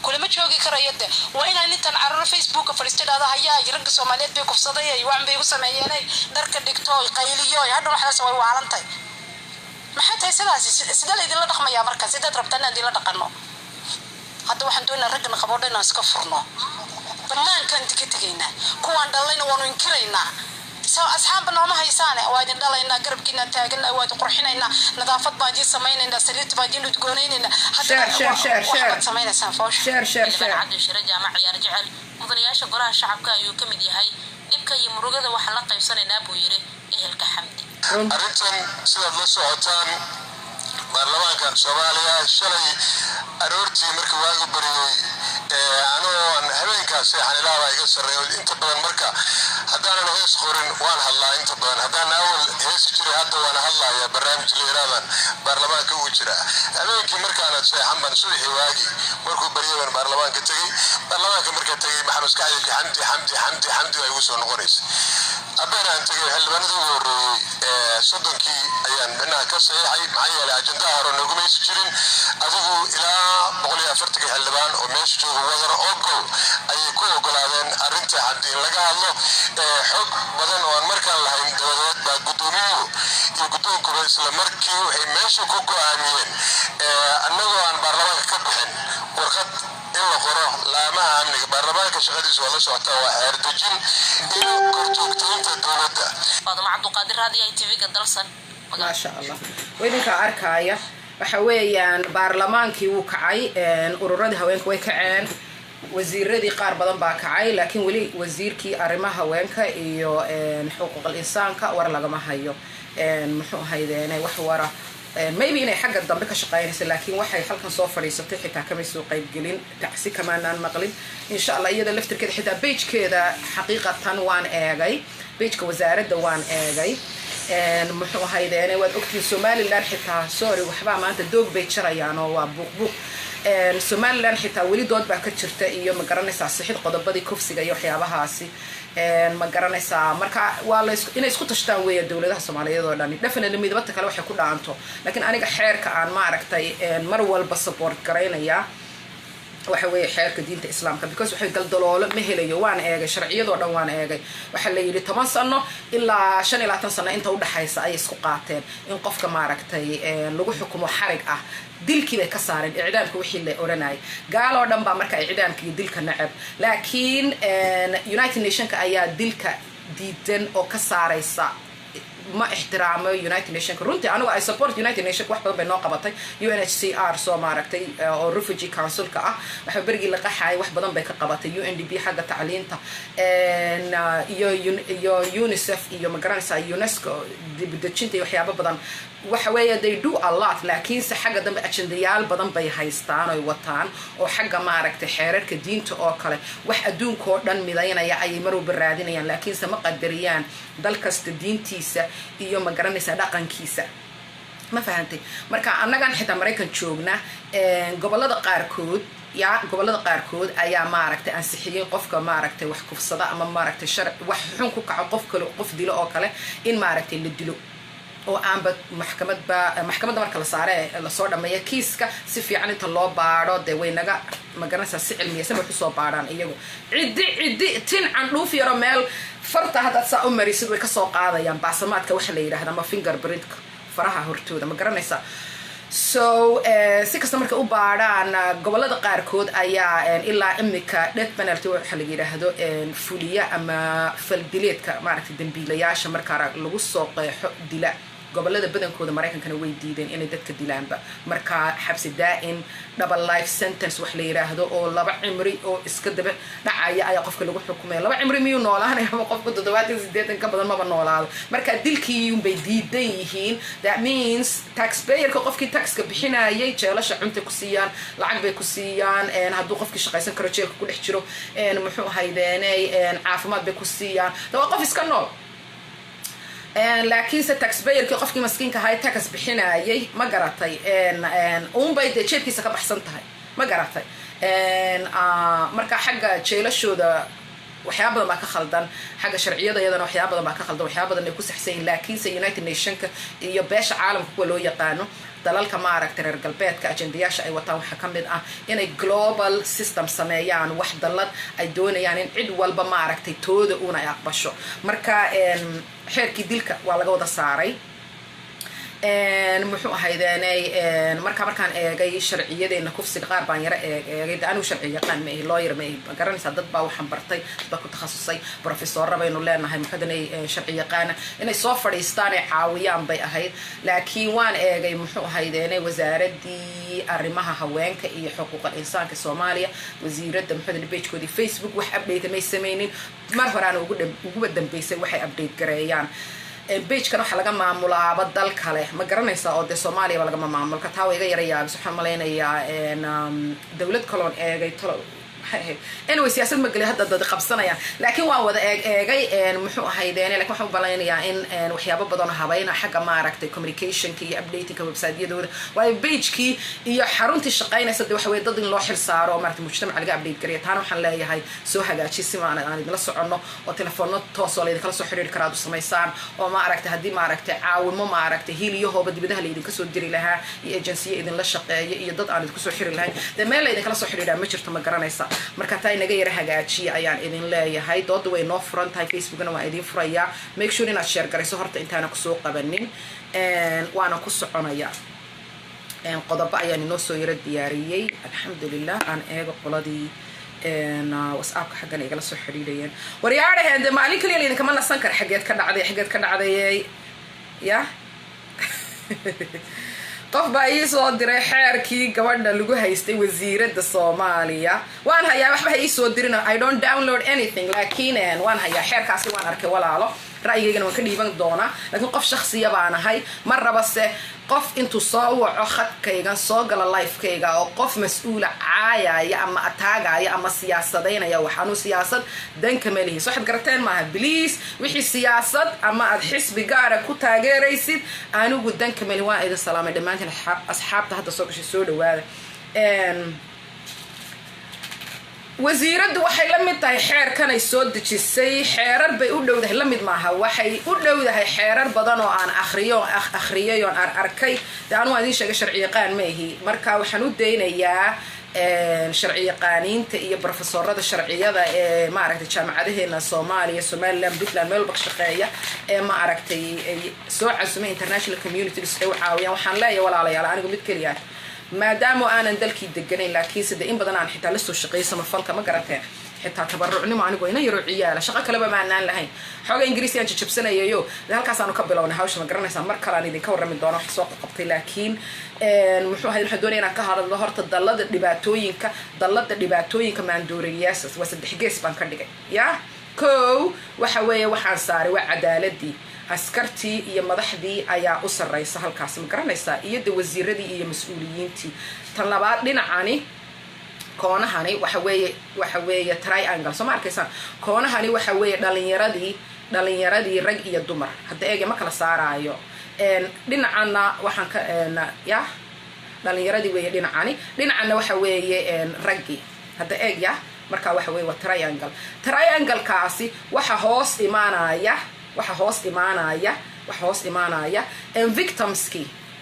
kulama joogi karayada waa inaan intan carruur Facebook fariistadaada hayaa ragga Soomaaliyeed bay kufsaday ay waan bay u sameeyeen dharka dhigto qayliyo hadhow waxaas way waalantay maxaa tahay sidaas sida la idin la dhaqmaya marka sidaad rabtaan in la dhaqano hadda waxaan doonayaa ragga qabowda inaan iska furno banaankan tikitigeena kuwan dhalayna waanu inkirayna soo asxaabna ma haysaane waa idin dhalayna garabkiina taagana waa idin qurxinayna nadaafad baa idin sameynayna sariirta baa idin udgoonayna hadda sameynaysan foosh share cabdi shire jaamac ciyaar jecel mudanayaasha golaha shacabka ayuu ka mid yahay dhibka iyo murugada waxa la qaybsanaynaa buu yiri ehelka xamdi arrintan sidaad la socotaan baarlamaanka Soomaaliya shalay aroortii markii waagu bariyay anoo habeenkaas xanilaha iga sareeyo inta badan marka haddaan hees qorin waan hadlaa inta badan haddaan awal hees jiray hadda waan hadlayaa barnaamij leeradan baarlamaanka uu jira habeenkii markaan seexan ban subaxii waagi markuu bariyay baarlamaanka marka tagay maxamed kacay xamdi ay ugu soo noqonaysa abaan tagay xildhibaanada ugu horeeyay sodonkii ayaan bannaan ka saxay maxay yeelay ajandaha hore nagu meesha jirin adigu ilaa 140 xildhibaan oo meesha jooga wadar ogol ay ku ogolaadeen arrinta xamdi laga hadlo xog badan oo markaan lahayn dawlad baa guddoonku isla markii waxay meesha ku go'aamiyeen annagoo aan baarlamaanka ka bixin warqad in la qoro laamaha amniga baarlamaanka shaqadiisa waa la socotaa waa xeer dejin iyo korjoogtaynta dowladda Faaduma Cabduqaadir raadiyo TV-ga dalsan ما شاء الله وإذن كأركايا وحويان برلمانكي وكعي أورورد هوينك ويكعين وزير ردي قار بدن باكعي لكن ولي وزير كي أرمها هوينك إيو حقوق الإنسان كأور لجمع هيو محو هيدين وحوارة maybe inay xagga dambe ka shaqaynaysa laakiin waxay halkan soo fadhiisatay xitaa kamay soo qaybgelin tacsi kamaanaan maqlin insha allah iyada laftirkeeda xitaa pagekeeda xaqiiqatan waan eegay pageka wasaaradda waan eegay muxuu ahaydeene waad ogtiin somaliland xitaa sorry waxbaa maanta doog bay jarayaan oo waa buuqbuuq somaliland xitaa weli dood baa ka jirta iyo ma garanaysaa sixid qodobadii kufsiga iyo waxyaabahaasi ma garanaysaa marka waa inay isku tashtaan weeya dowladaha soomaaliyeed oo dhan definitely midabada kale waxay ku dhaanto laakiin aniga xeerka aan maaragtay mar walba support garaynaya waxa weeye xeerka diinta islaamka because waxay daldaloolo ma helayo waan eegay sharciyadoo dhan waan eegay waxaa la yidhi 10 sano ilaa 25 sano inta u dhaxaysa ay isku qaateen in qofka maaragtay lagu xukumo xarig ah dilkii bay ka saareen icdaamka wixii la oranayay gaaloo dhan baa marka icdaamka iyo dilka nacab laakiin United Nationka ayaa dilka diidan oo ka saaraysa ma ixtiraamo United Nations runtii anigu I support United Nations wax badan bay noo qabatay UNHCR soo maaragtay oo refugee council ka ah waxa berigii la qaxay wax badan bay ka qabatay UNDP xagga tacliinta iyo UNICEF iyo magaranaysa UNESCO dibadejinta iyo waxyaabo badan waxa weeye they do a lot laakiin se xagga dambe ajendayaal badan bay haystaan oo wataan oo xagga maaragtay xeerarka diinta oo kale wax adduunka oo dhan midaynaya ay marwalba raadinayaan laakiin se ma qadariyaan dal kasta diintiisa iyo ma garanaysa dhaqankiisa ma fahantay marka annagan xitaa Mareykan joogna gobolada qaarkood ayaa maaragtay ansixiyeen qofka maaragtay wax kufsada ama maaragtay sharci wax xun ku kaco qof dilo oo kale in maaragtay la dilo oo aanba maxkamadda marka la saare la soo dhameeyo kiiska si fiican inta loo baaro de waynaga magaranaysa si cilmiyeysan wax soo baaraan iyagu cidi tin candhuuf yaro meel farta hadda saa u marisid way ka soo qaadayaan baasamaadka waxa la yiraahdo ama fingerprintka faraha hortooda ma garanaysa so si kasta marka u baaraan gobolada qaarkood ayaa ilaa imika death penalty waxa la yiraahdo fuliya ama faldileedka maaragtay dambiilayaasha marka lagu soo qeexo dila gobolada badankooda Mareykankana way diideen inay dadka dilaanba marka xabsi daa'im double life sentence wax la yiraahdo oo laba cimri oo iska daba dhacaya ayaa qofka lagu xukumay laba cimri miyuu noolaanay ama qofka 78 ka badan maba noolaado marka dilkii bay diidan yihiin that means taxpayer ka qofkii taxka bixinayay jeelasha cunta ku siiyaan lacag bay ku siiyaan hadduu qofkii shaqaysan karo jeelka ku dhex jiro muxuu haydeenay caafimaad bay ku siiyaan qof iska nool laakiin se taxpayerkii qofkii maskiinka ahaa tax bixinayay ma garatay bay de jeedkiisa ka baxsan tahay ma garatay marka xagga jeelashooda waxyaabo badan baa ka khaldan xagga sharciyada iyadana waxyaabo badan baa ka khaldan waxyaabo badan ay ku saxsan yihiin laakiin se United Nationka iyo beesha caalamka kuwa loo yaqaano dalalka maaragtay reer galbeedka ajendayaasha ay wataan waxa kamid ah inay global system sameeyaan wax dalad ay doonayaan in cid walba maaragtay tooda una ay aqbasho marka xeerkii dilka waa laga wada saaray muxuu ahaydeenay markaan eegay sharciyadeena kufsiga qaar baan yara eegay anigu sharci yaqaan ma lawyer ma garanaysa dad baa waxaan bartay dad ku takhasusay professor baynu leenahay maxadanay sharci yaqaan inay soo fadhiistaan ay caawiyaan bay ahayd laakiin waan eegay muxuu ahaydeenay wasaaradii arrimaha haweenka iyo xuquuqul insaanka Soomaaliya wasiiradda maxadan page-koodii Facebook wax update may sameeynin mar horaan ugu dambeysay waxay update gareeyaan page-kan waxa laga maamulaaba dal kale ma garanaysa oo de Soomaaliya laga maamulka taa way iga yarayaa waxaan maleynayaa dawlad kaloon eegay talo anyway siyaasad ma gali hadda dad qabsanayaan laakiin waa wada eegay muxuu ahaydeen laakiin waxaan u baleynayaa in waxyaabo badan habayna xagga maaragtay communication-ka iyo updating-ka website-yadooda waayo page-kii iyo xaruntii shaqaynaysa de waxa weeye dad in loo xil saaro maaragtay mujtamaca laga update gareeyo taana waxaan leeyahay soo hagaaji si aan idinla soconno oo telefoonno toos oo laydin kala soo xiriiri karaa u samaysaan oo maaragtay haddii maaragtay caawimo maaragtay hiliyahooba dibadaha laydin kasoo diri lahaa iyo agency idinla shaqeeyo iyo dad aan idinku soo xiri lahayn de meel laydin kala soo xiriiraa ma jirto ma garanaysa marka taa inaga yara hagaajiya ayaan idin leeyahay dooda way noo furan tahay Facebookna waa idin furayaa make sure inaad share garayso horta intaana kusoo qabanin waana ku soconaya qodobo ayaan inoo soo yara diyaariyey alxamdulillah aan eego qoladii WhatsApp xaggan igala soo xiriirayeen waryaaraheen de maalin kaliya idin kama nasan kar xageed ka dhacday ya qof baa ii soo diray xeerkii gabadha lagu haystay wasiiradda Soomaaliya waan hayaa waxba ii soo dirin I don't download anything laakiin waan hayaa xeerkaasi waan arkay walaalo ra'yigaygana waan ka dhiiban doonaa laakiin qof shakhsiya baan ahay ma rabase qof intuu soo waco khadkaygan soo gala lifekayga oo qof mas-uula caayaya ama ataagaya ama siyaasadaynaya waxaanu siyaasad danka malihiis waxaad garateen maaha bliis wixii siyaasad ama aad xisbi gaara ku taageeraysid anigu danka mali waan idin salaamay dhammaantiin asxaabta hadda soo gashay soo dhawaada wasiiraddu waxay la mid tahay xeerkan ay soo dejisay xeerar bay u dhowdahay la mid maaha waxay u dhowdahay xeerar badan oo aan akhriyay oon arkay dee anu waan idiin sheegay sharci yaqaan ma ihi marka waxaan u daynayaa sharci yaqaaniinta iyo profesorada sharciyada ee maaragtay jaamacadaheena Soomaaliya Somaliland Puntland meel walba ka shaqeeya ee maaragtay soo casumay international communities ee caawiyaan waxaan leeyahay walaalayaal anigu mid kaliya maadaama aanan dalkii deganayn laakiin sida in badan aan xitaa la soo shaqeysamo falka ma garateen xitaa tabarucnimo anigu ina yaro ciyaala shaqo kaleba ma aanan lahayn xooga ingiriisi aan jabsanayo halkaas aanu ka bilownay hawsha ma garanaysaa mar kale aan idinka warrami doono wax soo qabtay laakiin muxuu ahayd waxaan doonayaa inaan ka hadlo horta dalada dhibaatooyinka maandooriyaasha waa saddex gees baan ka dhigay yaa kow waxa weeye waxaan saaray waa cadaaladii askartii iyo madaxdii ayaa u sarreysa halkaas ma garanaysaa iyo de wasiiradii iyo mas-uuliyiintii tan labaad dhinacani koonahani waxa weeye triangle soo ma arkaysaan koonahani waxa weeye dhalinyaradii rag iyo dumar hadda eege ma kala saaraayo dhinacana waxaan ka ya dhalinyaradii weeye dhinacana waxa weeye raggii hadda eeg ya marka waxa weeye waa triangle-kaasi waxa hoos imaanaya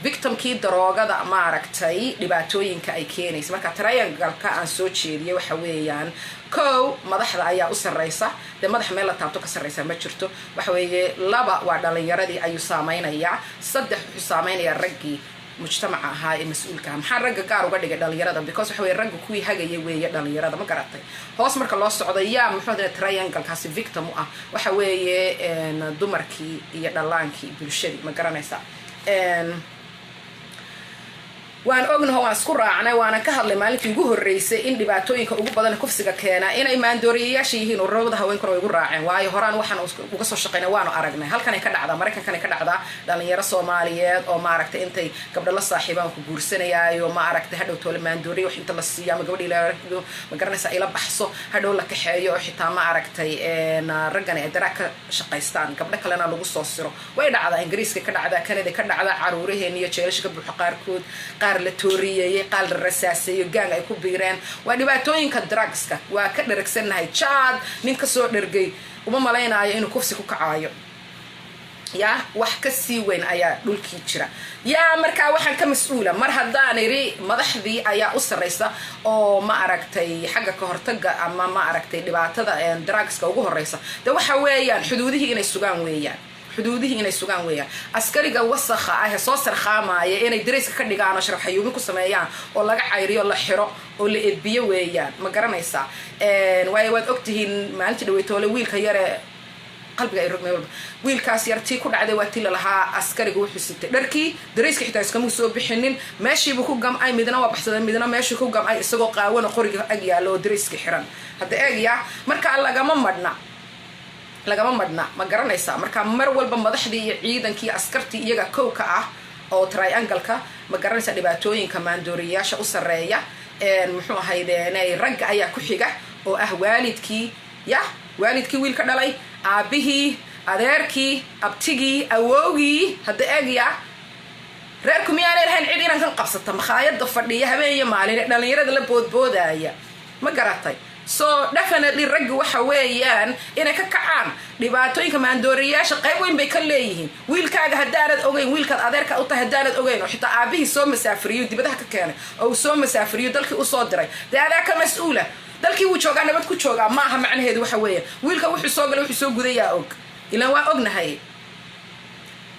victimkii daroogada maaragtay dhibaatooyinka ay keenaysa marka triangle-ka aan soo jeediyay waxa weeyaan kow madaxda ayaa u sarreysa dee madax meel la taabto ka sarreysa ma jirto waxa weeye laba waa dhalinyaradii ayuu saameynayaa saddex wuxuu saameynayaa raggii mujtamaca ahaa ee mas-uulka maxaa ragga gaar uga dhigay dhalinyarada because waxa weeye ragga kuwii hagaya weeye dhalinyarada ma garatay hoos marka loo socdo yaa muxuu ahaa triangle-kaasi victim u ah waxa weeye dumarkii iyo dhalaankii bulshadii ma garanaysaa waan ognahay waan isku raacnay waana ka hadlay maalintii ugu horeysay in dhibaatooyinka ugu badan kufsiga keena inay maandooriyayaasha yihiin ururada haweenkuna way ugu raaceen waayo horaan waxaan uga soo shaqeynay waanu aragnay halkan ay ka dhacdaa maraykankan ay ka dhacdaa dhalinyaro Soomaaliyeed oo maaragtay intay gabdho la saaxiibaan ku guursanayaayo maaragtay hadhow toole maandooriyo wax inta la siiyo ama gabadhii la ma garanaysaa ila baxso hadhow la kaxeeyo oo xitaa maaragtay raggan ay darac ka shaqaystaan gabdho kalena lagu soo siro way dhacdaa Ingiriiska ka dhacdaa Canada ka dhacdaa caruuraheen iyo jeelasha ka buuxa qaarkood la tooriyay qaal rasaasayo gang ay ku biireen waa dhibaatooyinka drugska waa ka dharagsannahay jaad nin ka soo dhargay uma malaynayo inuu kufsi ku kacaayo ya wax ka sii weyn ayaa dhulkii jira yaa markaa waxaan ka mas-uula mar haddaan iri madaxdii ayaa u sarreysa oo ma aragtay xagga ka hortaga ama ma aragtay dhibaatada drugska ugu horeysa de waxa weeyaan xuduudihii inay sugaan weeyaan askariga wasakha ah ee soo sarqaamaya inay dareyska ka dhigaan oo sharaf xayuubin ku sameeyaan oo laga cayriyo la xiro oo la edbiyo weeyaan ma garanaysaa waayo waad ogtihiin maalintii dhaweytoole wiilka yare qalbiga ay rogmay walba wiilkaas yartii ku dhacday waa tii lalahaa askariga wuxuu sitay dharkii dareyska xitaa iskama soo bixinin meeshiibuu ku gamcay midna waa baxsaday midna meeshii ku gamcay isagoo qaawano qoriga ag yaalo oo dareyska xiran hadda eegya marka lagama madhna ma garanaysaa marka mar walba madaxdii iyo ciidankii askartii iyaga kowka ah oo triangle-ka ma garanaysaa dhibaatooyinka maandooriyayaasha u sarreeya muxuu ahaydeenay ragga ayaa ku xiga oo ah waalidkii wiilka dhalay aabihii adeerkii abtigii awowgii hadda eegya reerku miyaanay lahayn cid inaan kan qabsata makhaayada fadhiya habeen iyo maalin dhalinyarada la boodboodaya ma garatay so definitely ragga waxa weeyaan inay ka kacaan dhibaatooyinka maandooriyayaasha qayb weyn bay ka leeyihiin wiilkaaga haddaanad ogeyn wiilkaad adeerka u tahay haddaanad ogeyn oo xitaa aabihii soo masaafiriyo dibadaha ka keenay oo uu soo masaafiriyo dalkii usoo diray dee adaa ka mas-uula dalkii wuu joogaa nabad ku joogaa ma aha macnaheedu waxa weeye wiilka wuxuu soo galay wuxuu soo gudayaa og ilaan waa ognahay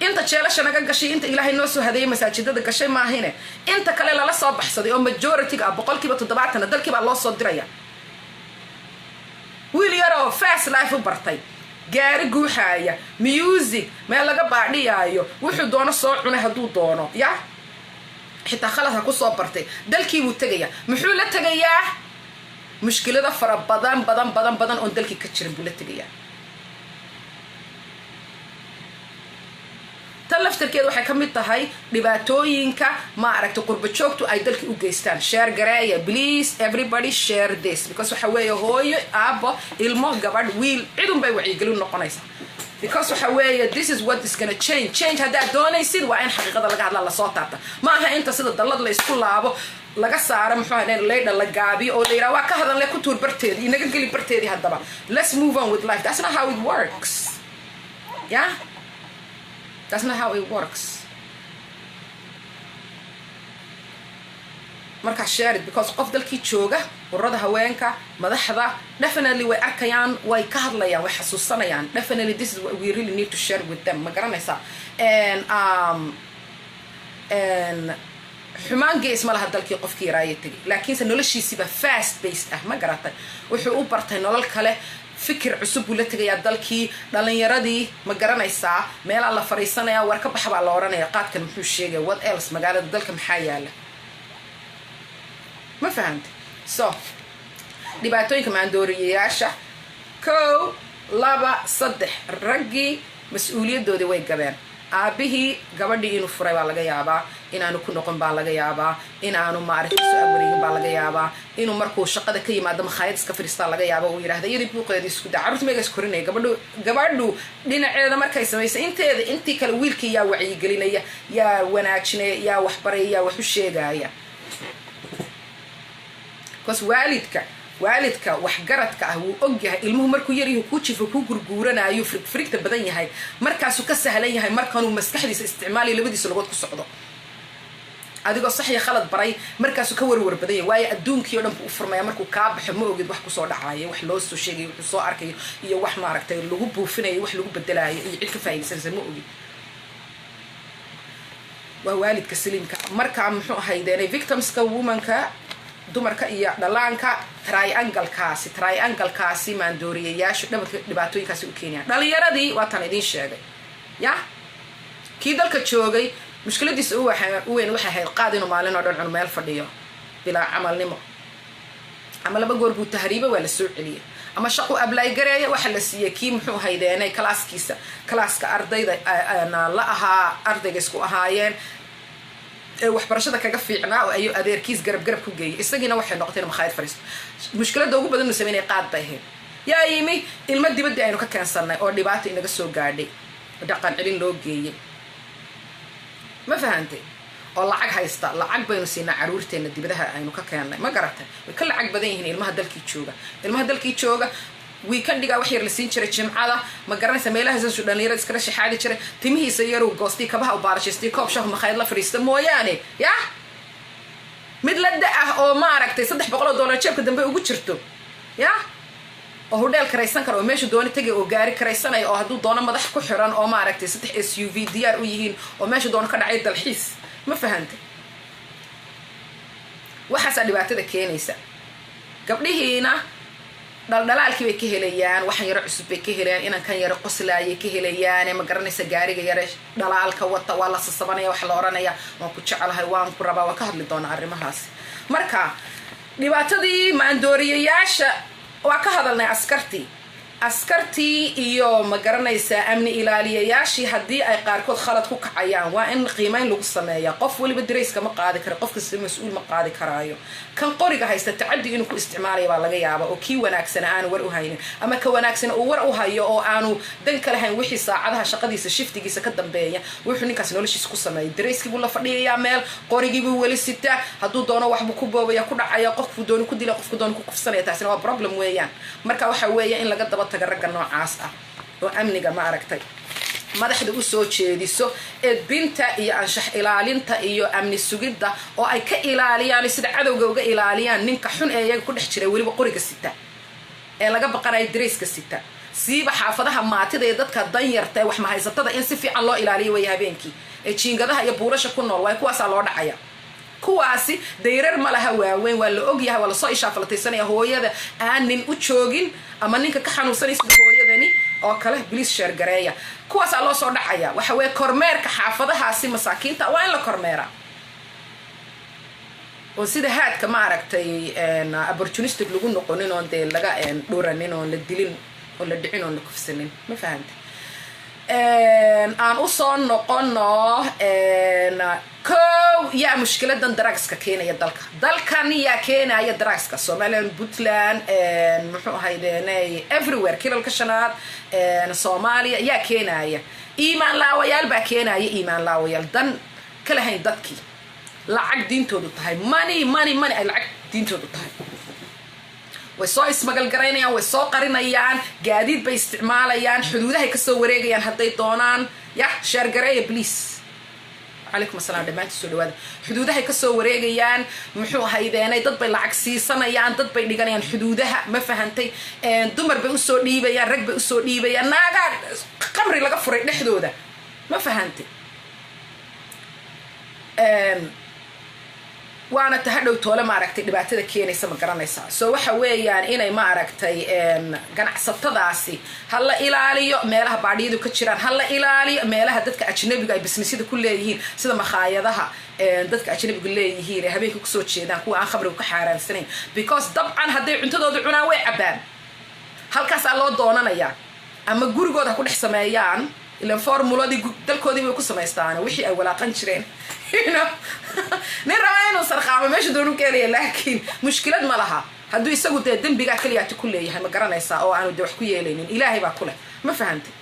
inta jeelasha naga gashay inta ilaahay noo soo hadeeyay masaajidada gashay maahine inta kale lala soo baxsaday oo majority-ga ah 70% dalkii baa loo soo diraya wiil yaroo fast life u bartay gaari guuxaaya music meel laga baadhiyaayo wuxuu doono soo cunay hadduu doono ya xitaa khalad ha ku soo bartay dalkii wuu tegayaa muxuu la tegayaa mushkilada fara badan oon dalkii ka jirin buu la tegayaa laftarkeeda waxay ka mid tahay dhibaatooyinka ma aragtay qurba joogtu ay dalka u geystaan share gareeya please everybody share this because waxa weeye hooyo aabo ilmo gabadh wiil cidun bay wacyigelin noqonaysaa because waxa weeye this is what is gonna change haddaad doonaysid waa in xaqiiqada laga hadla lasoo taabta ma aha inta sida dallad la isku laabo laga saaro muxuu ahayn leydha la gaabiyo oo la yidhaha waa ka hadalne ku tuur barteedii inaga geli barteedii haddaba let's move on with life that's not how it works yeah that's not how it works marka share it because qof dalkii jooga ururada haweenka madaxda definitely way arkayaan way ka hadlayaan way xasuusanayaan definitely this is what we really need to share with them ma garanaysaa and xumaan gees ma laha dalkii qofkii yaraaya tegay laakiinse noloshiisiiba fast based ah ma garatay wuxuu u bartay nolol kale fikir cusub buu la tegayaa dalkii dhalinyaradii ma garanaysaa meelaa la fariisanaya war ka baxa baa la oranaya qaadkan muxuu sheegaya what else magaalada dalka maxaa yaala ma fahantay so dhibaatooyinka maandooriyayaasha 1 2 3 raggii mas-uuliyadoodii way gabeen aabihii gabadhii inuu furay baa laga yaabaa inaanu ku noqon baa laga yaabaa inaanu maaragtay soo wareegin baa laga yaabaa inuu markuu shaqada ka yimaado makhaayad iska fariistaa laga yaabaa uu yiraahdo iyadii buuqeedii isku daa carruurta meegaas korinaya gabadhu dhinaceeda markay samaysay intii kale wiilkii yaa wacyigelinaya yaa wanaajinaya yaa waxbaraya yaa wax u sheegaya because waalidka waxgaradka ah wuu og yahay ilmuhu markuu yaryahay ku jifo ku gurguuranayo frigta badan yahay markaasuu ka sahlan yahay markanuu maskaxdiisa isticmaalayo labadiisa lugood ku socdo adigoo sax iyo khalad baray markaasuu ka warwar badan yahay waayo adduunkii oo dhan buu u furmaya markuu kaa baxo ma ogid wax kusoo dhacayo wax loo soo sheegayo wuxuu soo arkayo iyo wax maaragtay lagu buufinayo wax lagu bedelayo iyo cid ka faa'iidaysanaysa ma ogid waa waalidka saliimka markaa muxuu ahaydeenay victimska womanka dumarka iyo dhalaanka triangle-kaasi maandooriyayaashu dhibaatooyinkaasi u keenayaan dhalinyaradii waa tan idiin sheegay ya kii dalka joogay mushkiladiisa u weyn waxay ahayd qaad inuu maalin oo dhan cunu meel fadhiyo bilaa camalnimo ama 2 goor buu tahriiba waa la soo celiyay ama shaqo ablay gareeya waxa la siiyay kii muxuu ahaydeenay klaaska ardayda la ahaa ardayga isku ahaayeen waxbarashada kaga fiicnaa oo ayu adeerkiis garab ku geeyay isagina waxay noqotay makhaayad fariisto mushkilada ugu badan uu sameeyay qaad bay ahayd yaa yimi ilma dibadda aynu ka keensanay oo dhibaato inaga soo gaadhay dhaqan celin loo geeyay ma fahantay oo lacag haysta lacag baynu siinaa caruurteena dibadaha aynu ka keennay ma garatay way ka lacag badan yihiin ilmaha dalkii jooga weekendiga wax yar la siin jiray jimcada ma garanaysa meelahaas oo dhalinyarada iskala shaxaadi jiray timihiisa yaruu goostay kabaha u baarashaystay koob shaah makhaayad la fariista mooyaane ya mid la da-ah oo maaragtay $300 jeebka dambe ugu jirto ya oo hodheel karaysan karo oo meesha dooni tagay oo gaari karaysanaya oo hadduu doono madax ku xiran oo maaragtay 3 SUV diyaar u yihiin oo meesha doono ka dhacay dalxiis ma fahantay waxaasa dhibaatada keenaysa gabdhihiina dhaldhalaalkii bay ka helayaan waxan yaro cusub bay ka helayaan inan kan yaro qoslaayay ka helayaan ma garanaysa gaariga yare dhalaalka wata waa la sasabanaya wax la oranaya waan ku jecelahay waan ku rabaa waan ka hadli doonaa arrimahaas marka dhibaatadii maandooriyayaasha waa ka hadalnay askartii iyo ma garanaysa amni ilaaliyayaashii haddii ay qaarkood khalad ku kacayaan waa in qiimeyn lagu sameeyaa qof waliba darayska ma qaadi karo qof kasta mas-uul ma qaadi karaayo kan qoriga haysta tacaddi inuu ku isticmaalaya baa laga yaaba oo kii wanaagsana aanu war u haynin ama ka wanaagsana uu war u hayo oo aanu dan kala hayn wixii saacadaha shaqadiisa shiftigiisa ka dambeeya wuxuu ninkaas noloshiisa ku sameeyay darayskii buu la fadhiyayaa meel qorigii buu weli sitaa hadduu doono waxbuu ku boobaya ku dhacaya qofku dooni ku dila qofku dooni ku kufsanaya taasina waa problem weeyaan marka waxa weeya in laga daba taga ragga noocaas ah oo amniga ma aragtay madaxda u soo jeediso edbinta iyo anshax ilaalinta iyo amni sugidda oo ay ka ilaaliyaan sida cadowga uga ilaaliyaan ninka xun ee iyaga ku dhex jiray weliba qoriga sita ee laga baqanayo darayska sita siiba xaafadaha maatida ee dadka danyarta ee wax mahaysatada in si fiican loo ilaaliyo way habeenkii ee jiingadaha iyo buulasha ku nool way kuwaasaa loo dhacaya kuwaasi dayrar ma laha waaweyn waa la ogyahay waa lasoo ishaafalataysanaya hooyada aan nin u joogin ama ninka ka xanuunsanaysa hooyadani oo kale biliis sheergareeya kuwaasaa loo soo dhacaya waxa weeye kormeerka xaafadahaasi masaakiinta waa in la kormeera oo sida haadka ma aragtay opportunistic lagu noqonin oon dee laga dhuranin oon la dilin oon la dhicin oon la kufsanin ma fahantay aan usoo noqono kow yaa mushkiladan drugska keenaya dalkan yaa keenaya drugska Somaliland, Puntland, muxuu ahaydeenay everywhere kilalka shanaad Soomaaliya yaa keenaya iimaan laawayaal baa keenaya iimaan laawayaal dan kala hayn dadkii lacag diintoodu tahay money ay lacag diintoodu tahay way soo ismagal garaynayaan way soo qarinayaan gaadiid bay isticmaalayaan xuduudahay ka soo wareegayaan hadday doonaan share gareeya please عليكم السلام دمانتي soo dhawaada xuduudahay ka soo wareegayaan muxuu ahaydeenay dad bay lacag siisanayaan dad bay dhiganayaan xuduudaha ma fahantay dumar bay u soo dhiibayaan rag bay u soo dhiibayaan naaga qamri laga furay dhexdooda ma fahantay waana tahadhow toole ma aragtay dhibaatada keenaysa ma garanaysaa soo waxa weeyaan inay ma aragtay ganacsatadaasi hala ilaaliyo meelaha baadhiyadu ka jiraan hala ilaaliyo meelaha dadka ajnabiga ay businessyada ku leeyihiin sida makhaayadaha dadka ajnabiga leeyihiin ee habeenka kusoo jeedaan kuwa aan khamriga ka xaaraansanayn because dabcan hadday cuntadooda cunaan way cabaan halkaasaa loo doonanayaa ama gurigooda ha ku dhex sameeyaan ilan formuladii dalkoodii bay ku samaystaan wixii ay walaaqan jireen nin rabaa inuu sarqaamo meesha doonu keenaya laakiin mushkilad ma laha hadduu isagu dee dembigaa keliyaati ku leeyahay ma garanaysaa oo aanu dee wax ku yeelaynin ilaahay baa ku leh ma fahantay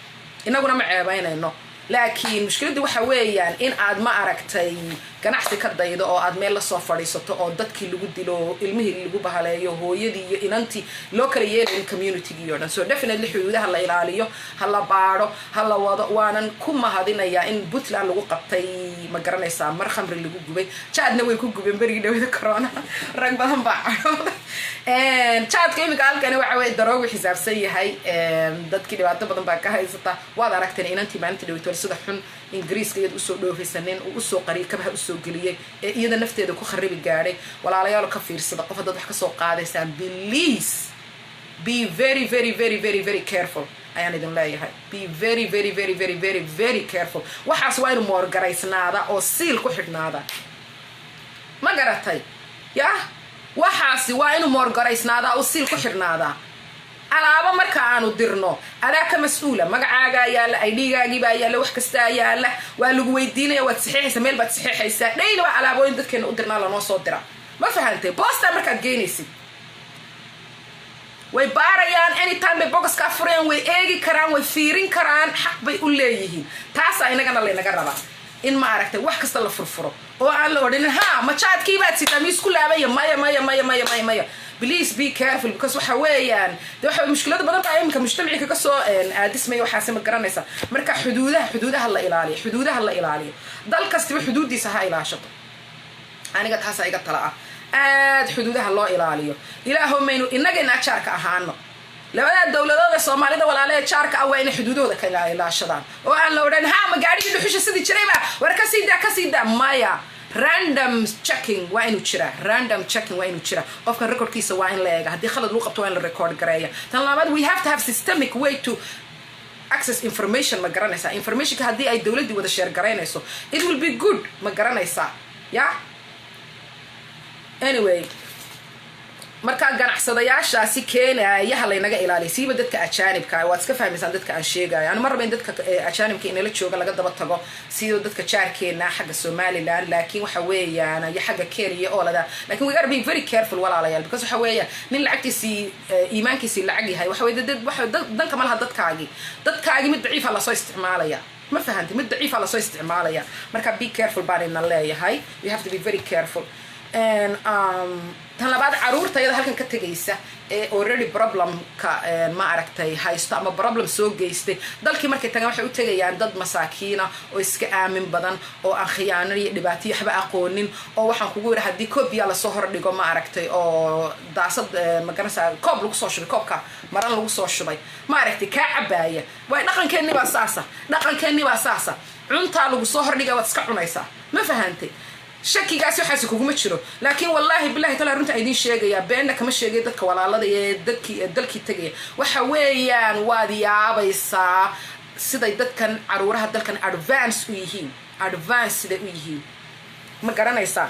inaguna ma ceebaynayno laakiin mushkiladii waxa weeyaan in aad ma aragtay ganacsi ka daydo oo aad meel la soo fadhiisato oo dadkii lagu dilo ilmihii lagu bahaleeyo hooyadii iyo inantii loo kala yeelayn community-gii oo dhan so definitely xuduudaha la ilaaliyo ha la baadho ha la wado waanan ku mahadinayaa in Puntland lagu qabtay ma garanaysaa mar khamri lagu gubay jaadna way ku gubeen berigii dhawada corona rag badan baa jaadka imika halkani waxa way daroogu xisaabsan yahay dadkii dhibaato badan baa ka haysata waad aragteen inantii maalinta dhawada sida xun ingiriiska iyada usoo dhoofaysanin uu usoo qariy kabaha usoo geliyay ee iyada nafteeda ku kharibi gaadhay walaalayaal ka fiirsada qof dad wax ka soo qaadaysaan please be very careful ayaan idin leeyahay be very careful waxaas waa inuu moorgaraysnaada oo siil ku xidhnaada ma garatay waxaasi waa inuu moorgaraysnaada oo siil ku xidhnaada alaaba marka aanu dirno adaa ka mas'uula magacaaga yaala ID-gaagii baa yaala wax kasta yaala waa lagu weydiinaya waad saxiixaysaa meel baad saxiixaysaa dhayna waa alaabooyin dadkeena u dirnaa lanoo soo dira ma fahantay boosta markaad geynaysid way baarayaan anytime bay bogoska furayaan way eegi karaan way fiirin karaan xaq bay u leeyihiin taasaa inagana laynaga rabaa in ma aragtay wax kasta la furfuro oo aan la odhanin ma jaadkii baad sitaa miisku laabaya maya please be careful because waxa weeyaan waxa mushkilada badan baa imka mujtamaciga ka soo aadismay waxaas ma garanaysa marka xuduudaha la ilaaliyo dal kasta xuduudiisa ha ilaashato aniga taas iga tala aad xuduudaha loo ilaaliyo ilaahomaynu inagana jaarka ahaano labada dawladooda Soomaalida walaalay jaarka waa in xuduudooda ka ilaashadaan oo aan la oran ma gaadhigi dhuxusha sidii jirayba war ka sii maya random checking waa inuu jira qofka recordkiisa waa in la eega haddii khalad lagu qabto waa in la record gareeya tan labaad we have to have systemic way to access information ma garanaysaa informationka haddii ay dawladii wada share garaynayso it will be good ma garanaysaa anyway marka ganacsadayaashaasi keenaya laynaga ilaaliyo siiba dadka ajaanibka waad iska fahmaysaan dadka aan sheegayo aan marba in dadka ajaanibka inala jooga laga daba tago sida dadka jaarkeena xagga Somaliland laakiin waxa weeyaan iyo xagga Kenya oo lada laakiin we gotta be very careful walaalayaal because waxa weeyaan nin lacagtiisi iimaankiisi lacag yahay waxa weeyaan danka malaha dadkaagi mid daciif la soo isticmaalaya ma fahanti mid daciif la soo isticmaalaya marka be careful baan in leeyahay we have to be very careful and tan labaad caruurtayada halkan ka tagaysa ee already problemka ma aragtay haysto ama problem soo geystay dalkii markay tagaan waxay u tagayaan dad masaakiina oo iska aamin badan oo aan khiyaano iyo dhibaato waxba aqoonin oo waxaan kugu yiraahdaa hadii koob yaa la soo hordhigo ma aragtay oo daasad ma garanaysaa koob lagu soo shubay koobka maran lagu soo shubay ma aragtay ka cabaaya way dhaqankeennii baa saasa cunta lagu soo hordhiga waad iska cunaysaa ma fahantay shakigaasi waxaas kuguma jiro laakiin wallahi billahi taala runta idin sheegaya beenna kama sheegay dadka walaalada ee dalkii tagay waxa weeyaan waad yaabaysaa siday dadkan caruuraha dalkan advance u yihiin ma garanaysaa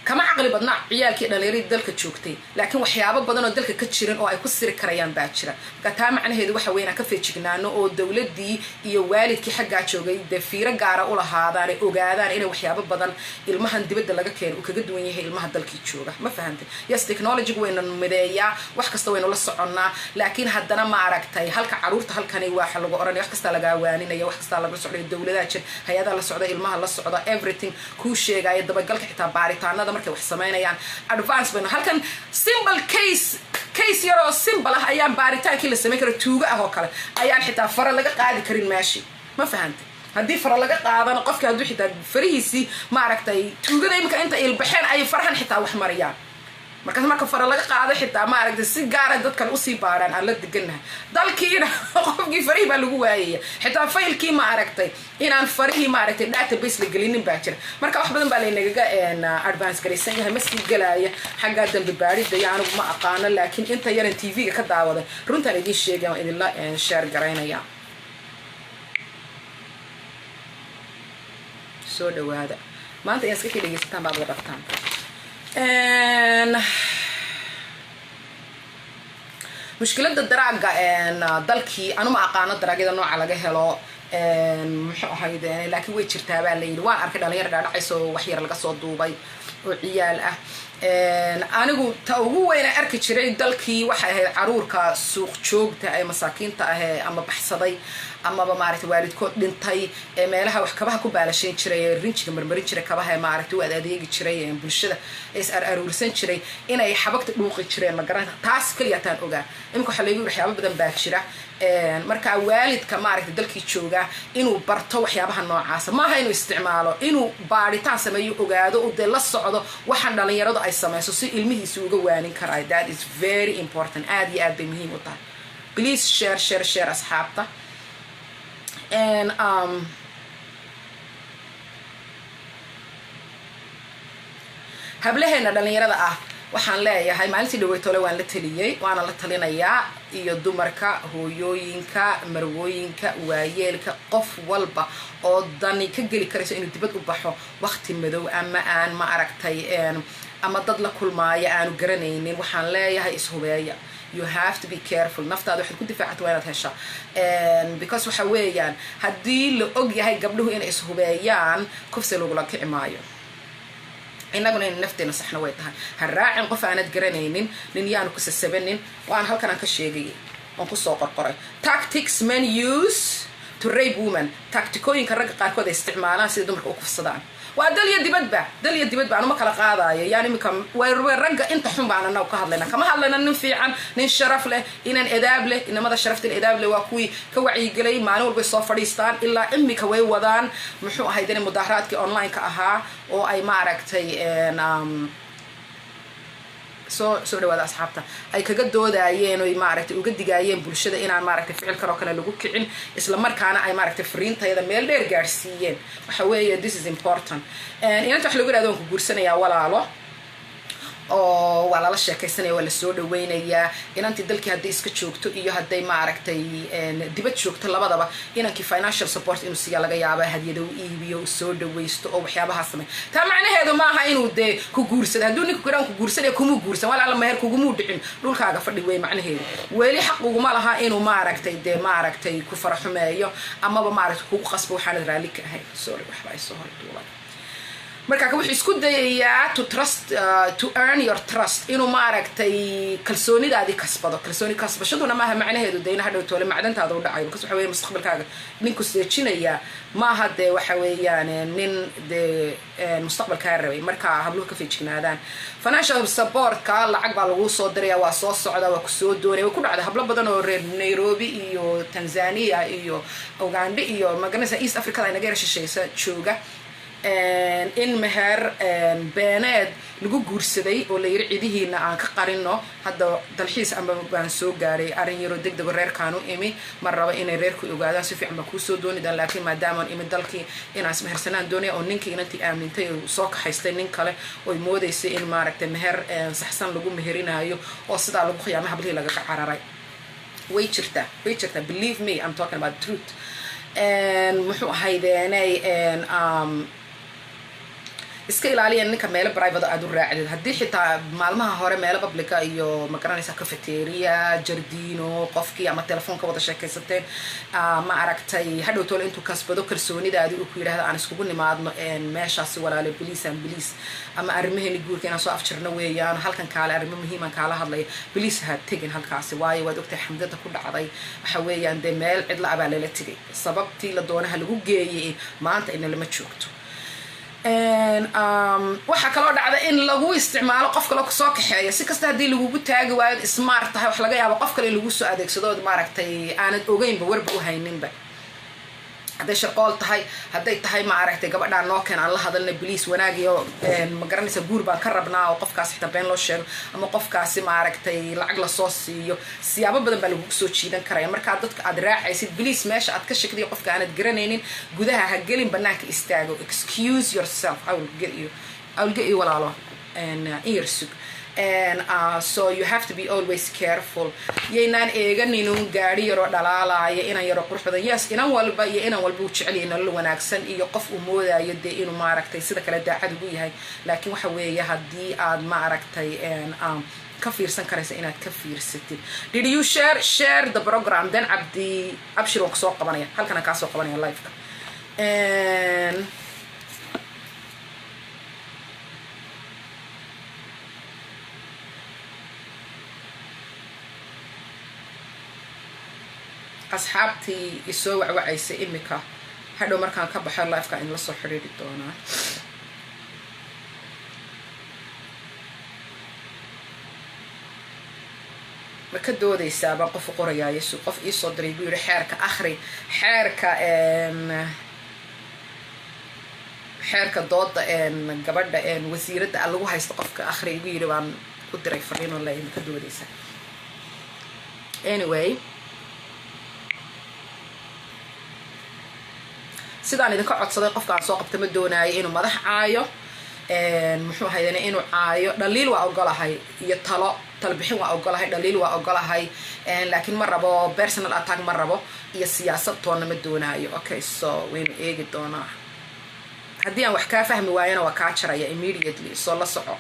kama caqli badna ciyaalkii dhalinyarada dalka joogtay laakiin waxyaabo badan oo dalka ka jiran oo ay ku siri karayaan baa jira marka taa macnaheedu waxa weeyaan ka feejignaano oo dawladii iyo waalidkii xaggaa joogay fiiro gaara u lahaadaan ay ogaadaan inay waxyaabo badan ilmahan dibadda laga keeno uu kaga duwan yahay ilmaha dalkii jooga ma fahantay yes technology wayna mideeyaa wax kasta waynu la soconnaa laakiin haddana ma aragtay halka caruurta halkani waxa lagu oranaya wax kasta laga waaninaya wax kasta laga socday dawladaha jir hay'adaha la socda ilmaha la socda everything ku sheegaya dabagalka xitaa baaritaanada markay wax sameynayaan advance bayna halkan simple case yar oo simple ah ayaan baaritaankii la sameyn karo tuuga ah oo kale ayaan xitaa fara laga qaadi karin meeshii ma fahantay haddii fara laga qaadana qofka hadduu xitaa farihiisii ma aragtay tuugada imika inta ilbaxeen ay farahan xitaa wax mariyaan markaas marka fara laga qaado xitaa ma aragtay si gaara dadkan usii baaraan aan la deganahay dalkiina qofkii farihii baa lagu waayaya xitaa faylkii ma aragtay inaan farihii ma aragtay database la gelinin baa jira marka wax badan baa laynagaga advance garaysan yahay ma sii gelaya xaggaa dambe baarida iyo anigu ma aqaano laakiin inta yaran tv-ga ka daawaday runtaan idiin sheegaya waan idinla share garaynaya soo dhawaada maanta ayaan iska dhegeysataan baad wadhaftaan mushkilada daraaga dalkii anuma aqaano daraagyada nooca laga helo muxuu ahayd laakiin way jirtaa baa layidhi waan arkay dhalinyar dhaadhacayso wax yar laga soo duubay oo ciyaal ah anigu ta ugu weyna arki jiray dalkii waxay ahayd caruurka suuq joogta ee masaakiinta ah ama baxsaday amaba maaragtay waalidkood dhintay ee meelaha wax kabaha ku baalashayn jiray ee rinjiga marmarin jiray kabaha ee maaragtay u adeegi jiray ee bulshada is aruursan jiray inay xabagta dhuuqi jireen ma garanta taas kaliya taan ogaa imika waxa lagu waxyaabo badan baa jira marka waalidka maaragtay dalkii jooga inuu barto waxyaabaha noocaas maaha inuu isticmaalo inuu baaritaan sameeyo ogaado oo dee la socdo waxaan dhalinyaradu ay samayso si ilmihiisa uga waanin karaay that is very important aad iyo aad bay muhiim u tahay please share asxaabta and hablaheena dhalinyarada ah waxaan leeyahay maalintii dhaweytole waan la taliyey waana la talinayaa iyo dumarka hooyooyinka marwooyinka waayeelka qof walba oo dani ka geli karayso inuu dibad u baxo waqti madow ama aan ma aragtay ama dad la kulmaaya aanu garanaynin waxaan leeyahay ishubeeya you have to be careful naftaada waxaad ku difaacata waa inaad hesha because waxa weeyaan haddii la og yahay gabdhuhu inay ishubeeyaan kufsi lagula kici maayo inaguna in nafteena saxna way tahay ha raacin qof aanad garanaynin nin yaanu ku sasabanin waan halkan aan ka sheegayay waan kusoo qorqoray tactics men use to rape women tacticooyinka ragga qaarkood ay isticmaalaan sida dumarka u kufsadaan waa dalya dibadba anuma kala qaadayo yani imika ragga inta xun baan anagu ka hadlayna kama hadlayna nin fiican nin sharaf leh inaan edaab leh inamada sharafta edaab leh waa kuwii ka wacyigelay maalin walbay soo fadhiistaan ilaa imika way wadaan muxuu ahayd in mudaaharaadkii online-ka ahaa oo ay maaragtay soo dhawaada asxaabta ay kaga doodayeen oo maaragtay uga digaayeen bulshada inaan maaragtay ficilkan oo kale lagu kicin isla markaana ay maaragtay fariintayada meel dheer gaarsiiyeen waxa weeye this is important inanta wax lagu yiraahdo waan ku guursanayaa walaalo oo waa lala sheekaysanaya waa lasoo dhaweynayaa inantii dalkii hadday iska joogto iyo hadday maaragtay dibad joogto labadaba inankii financial support inuu siiya laga yaaba hadiyada u iibiyo soo dhawaysto oo waxyaabaha samey taa macnaheedu maaha inuu dee ku guursado hadduu ninka ku yidhaan ku guursanaya kumuu guursan walaala meher kugumuu dhicin dhulkaaga fadhi wey macnaheedu weli xaq uguma laha inuu maaragtay dee maaragtay ku faraxumeeyo amaba maaragtay kugu qasbo waxaanad raalli ka ahayn sorry waxba ay soo horduulay marka wuxuu isku dayayaa to earn your trust inuu maaragtay kalsoonidaadii kasbado kalsooni kasbashaduna maaha macnaheedu dee in hadhow toole macdantaada u dhacayo because waxa weeye mustaqbalkaaga ninku seejinaya maaha dee waxa weeyaan nin dee mustaqbalkaa rabay marka habluhu ka feejignaadaan financial supportka lacag baa lagu soo diraya waa soo socda waa kusoo doonaya way ku dhacday hablo badan oo reer Nairobi iyo Tanzania iyo Uganda iyo maganaysa East Africa ay naga yara shishaysa jooga in meher beeneed lagu guursaday oo la yiri cidihiina aan ka qarino hadda dalxiis ama baan soo gaaray arin yaro degdeg reerkaan u imi mar raba inay reerku ogaadaan si fiican ba ku soo doonidaan laakiin maadaama aan imi dalkii inaan mehersanaan doonay oo ninkii inantii aamintay oo soo kaxaystay nin kale oo moodaysay in maaragtay meher saxsan lagu meherinayo oo sidaa lagu qiyaamaha bilii laga cararay way jirtaa believe me I'm talking about truth muxuu ahaydeenay iska ilaaliya ninka meelo private aad u raacdid haddii xitaa maalmaha hore meelo publica iyo ma garanaysa cafeteria jardino qofkii ama telefoonka wada sheekaysateen ma aragtay hadhow toole intuu kasbado kalsoonidaadi uu ku yidhaahdo aan iskugu nimaadno meeshaasi walaale biliis ama arrimaheeni guurka inaan soo afjirno weeyaan halkan kaale arrimo muhiiman kaala hadlaya biliis ha tegin halkaasi waayo waad ogtahay xamdada ku dhacday waxa weeyaan dee meel cidla abaa lala tegay sababtii la doonaha lagu geeyay maanta ina lama joogto waxaa kaloo dhacda in lagu isticmaalo qof kale kusoo kaxeeya si kasta haddii lagugu taagi waayo smart tahay wax laga yaabo qof kale lagu soo adeegsado maaragtay aanad ogeynba warba u hayninba hadday shaqool tahay hadday tahay ma aragtay gabadhaan noo keen aan la hadalna biliis wanaagiyo ma garanaysa guur baan ka rabnaa oo qofkaasi xitaa been loo sheego ama qofkaasi ma aragtay lacag lasoo siiyo siyaabo badan baa lagugu soo jiidan karaya markaa dadka aad raacaysid biliis meesha aad ka shakdiyo qofka aanad garanaynin gudaha ha gelin banaanka istaago excuse yourself I will get you walaalo earsug so you have to be always careful yaynaan eeganinun gaari yaroo dhalaalaya inan yaro qurux badan yes inan walba iyo inan walba uu jecel yahay nolol wanaagsan iyo qof uu moodayo dee inuu maaragtay sida kale daacad ugu yahay laakiin waxa weeye haddii aad maaragtay ka fiirsan karaysa inaad ka fiirsatid did you share the program then abdi abshir waan kasoo qabanaya halkan aan kaa soo qabanaya liveka asxaabtii isoo wacwacaysa imika hadhow markaan ka baxo liveka in la soo xiriiri doonaa ma ka doodaysaa baan qof u qorayaayo su qof iisoo diray buu yihi xeerka akhri xeerka dooda gabadha wasiiradda lagu haysto qofka akhri igu yidhi baan ku diray fariinoo le ma ka doodaysaa anyway sidaan idinka codsaday qofkaan soo qabta ma doonaayo inuu madax caayo muxuu haydana inuu caayo dhaliil waa ogolahay iyo talbixin waa ogolahay dhaliil waa ogolahay laakiin ma rabo personal attack ma rabo iyo siyaasad toonna ma doonaayo okay so waynu eegi doonaa haddii aan wax kaa fahmi waayana waa kaa jaraya immediately soo la soco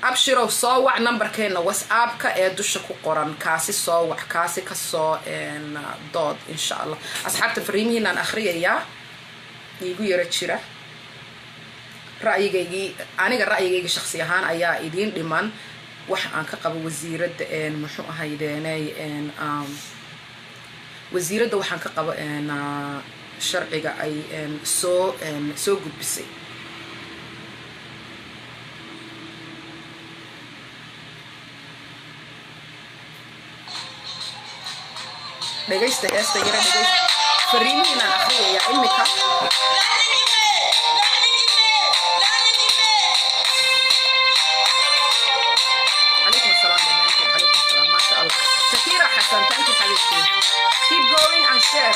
abshirow soo wac numberkeena whatsappka ee dusha ku qoran kaasi soo wac kaasi kasoo dood insha allah asxaabta fariimihiinaan akhriyayaa iigu yaro jira aniga ra'yigaygii shaksi ahaan ayaa idiin dhiman wax aan ka qabo wasiiradda muxuu ahaydeenay wasiiradda waxaan ka qabo sharciga ay soo gudbisay dhegaysta heesta yara dhegaysta fariimihiinaan akhriyayaa imika عليكم السلام عليكم السلام ما شاء الله شكيرة حسن thank you حبيبتي keep going and share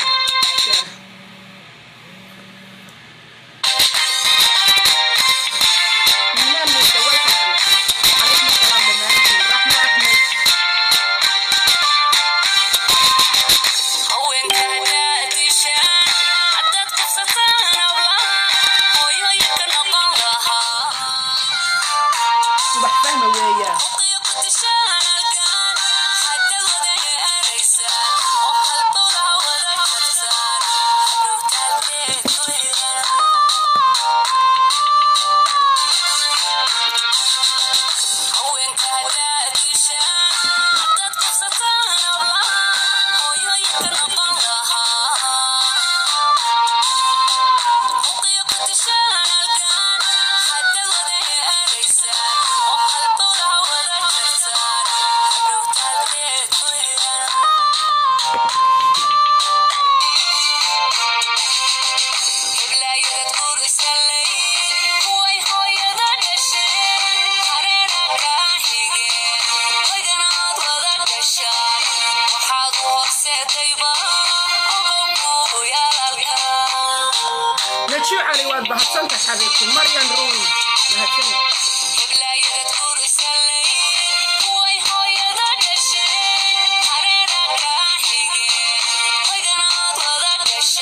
نشوع علي واد بحصلت حبيبتي مريم رومي لهتني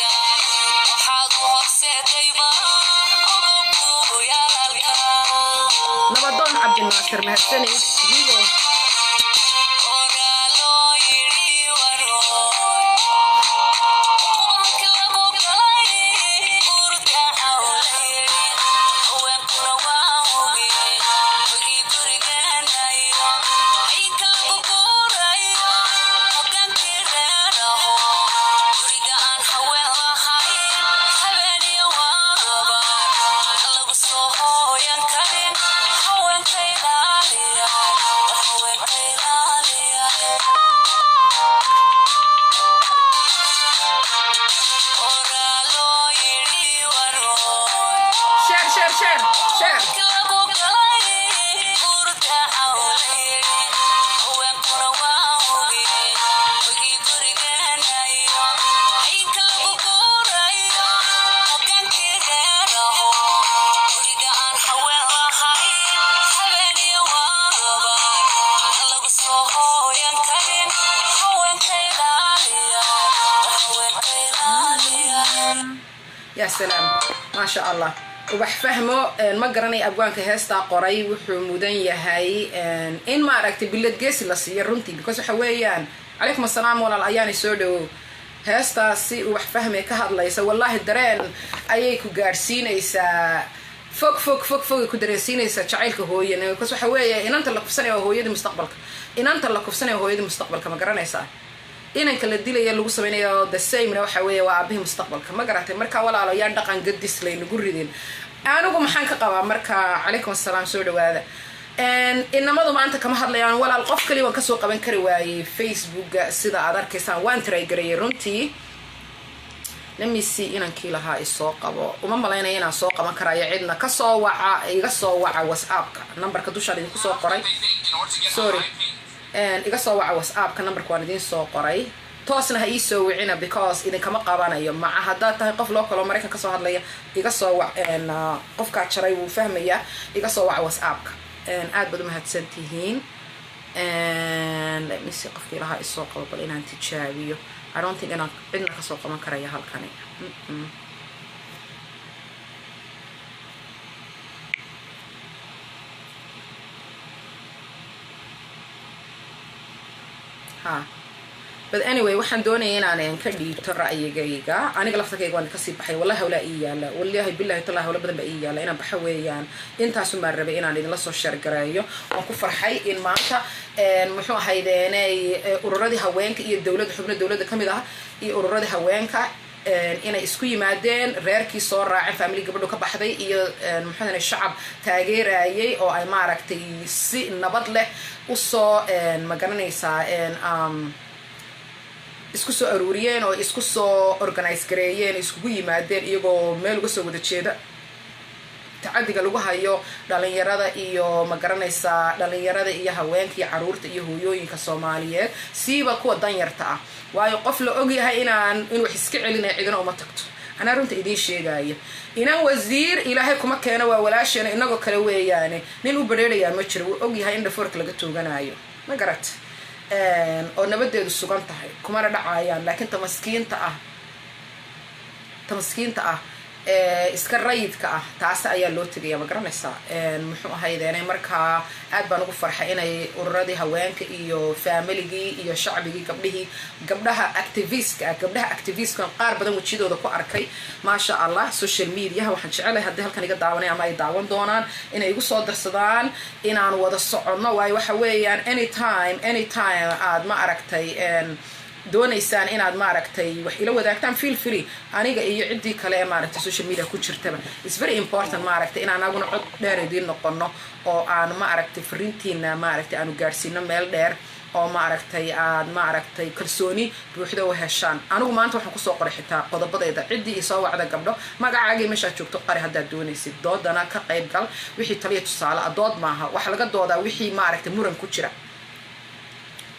وحاضر وحسيت master mahadsanid higo يا سلام ما شاء الله وبحفهمه ما قرني أبوانك هستا قري وحمودن يهاي إن ما ركت بلد جيس لصير رنتي بكوس حويان عليكم السلام ولا الأيان سودو هستا سي وبحفهمه كهاد ليس والله الدرين أيكو جارسين إيسا فوق كدرسين إيسا شعيلك هوي يعني بكوس حويان إن أنت اللي كفسني وهوي دي مستقبلك إن أنت اللي كفسني وهوي دي مستقبلك ما قرنا إيسا inanka la dilaya lagu sameeyo the same na waxa weeye waa aabihii mustaqbalka ma garatay marka walaalo yaan dhaqan gadis laynagu ridin anigu maxaan ka qabaa marka calaykum assalaam soo dhawaada inamadu maanta kama hadlayaan walaal qof kali waan ka soo qaban kari waayay Facebook sida aad arkaysaan waan try gareeyay runtii namisi inankii lahaa isoo qabo uma malaynaya inaan soo qaban karaayo cidna ka soo waca iga soo waca WhatsApp-ka numberka dushaan idinku soo qoray sorry iga soo waca WhatsApp-ka numberka waan idin soo qoray toosna ha ii soo wicina because idin kama qabanayo maca haddaad tahay qof loo kalo Mareykan ka soo hadlaya iga soo wac qofka jaray wuu fahmaya iga soo waca WhatsApp-ka aad baad u mahadsantihiin let me see qofkii lahaa isoo qabo bal inaan tijaabiyo I don't think inaan cidna ka soo qaban karaya halkani but anyway waxaan doonayay inaan ka dhiibto ra'yigayga aniga laftakayga waan ka sii baxay wallahi wala iyaala wallahi billahi taala wala badan ba iyaala inaan baxa weeyaan intaas uma rabay inaan idin la soo share gareeyo waan ku farxay in maanta muxuu ahaydeenay ururadii haweenka iyo dawladda xubno dawladda kamid ah iyo ururadii haweenka inay isku yimaadeen reerkii soo raacay family gabadho ka baxday iyo muxuu shacab taageerayay oo ay maaragtay si nabad leh u soo magaranaysaa isku soo aruuriyeen oo isku soo organize gareeyeen isku yimaadeen iyagoo meel uga soo wada jeeda tacadiga lagu hayo dhalinyarada iyo magaranaysaa dhalinyarada iyo haweenka iyo caruurta iyo hooyooyinka Soomaaliyeed siiba kuwa danyarta ah waayo qof la og yahay in wax iska celinay cidina uma tagto ana runta idin sheegaya inaan wasiir ilaahay kuma keeno waa walaashana inagoo kale weeyaane nin u bareeraya ma jiro og yahay in dhafoorka laga tooganayo ma garat oo nabadeedu sugan tahay kuma dhacayaan laakiin tamaskiinta ah iska rayidka ah taas ayaa loo tagaya ma garanaysaa muxuu ahaydeenay marka aad baan ugu farxay inay ururadii haweenka iyo familigii iyo shacbigii gabdhaha activistka qaar badan wajidooda ku arkay ma sha Allah social media waxaan jecelahay hadii halkan iga daawanay ama ay daawan doonaan inay igu soo darsadaan inaan wada socono way waxa weeyaan anytime aad ma aragtay doonaysaan inaad maaragtay wax ila wadaagtaan feel free aniga iyo cidii kale maaragtay social media ku jirtaba it's very important maaragtay in aanaguna cod dheer idin noqono oo aan maaragtay fariintiina maaragtay aanu gaarsiino meel dheer oo maaragtay aad maaragtay kalsooni buuxda u heshaan anigu maanta waxaan ku soo qoray xitaa qodobadeeda cidii soo wacda gabdho magacaagii meesha joogto qari hadda doonaysid doodana ka qayb gal wixii taliya tusaale dood maaha waxa laga doodaa wixii maaragtay muran ku jira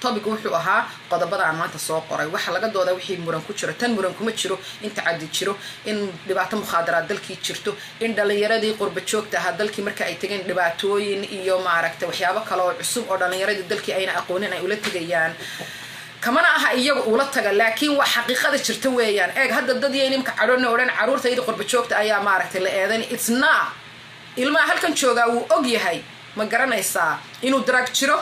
topic wuxuu ahaa qodobada aan maanta soo qoray waxa laga doodaa wixii muran ku jiro tan muran kuma jiro in tacadi jiro in dhibaato mukhadaraad dalkii jirto in dhalinyaradii qurba joogta ah dalkii marka ay tageen dhibaatooyin iyo maaragtay waxyaabo kale oo cusub oo dhalinyaradii dalkii ayna aqoonin ay ula tagayaan kamana aha iyagu ula taga laakiin wax xaqiiqada jirta weeyaan eeg hadda dad yeeyeen imka cadhoon oran caruurtayda qurba joogta ayaa maaragtay la eedan it's not ilmaha halkan jooga uu og yahay ma garanaysaa inuu drug jiro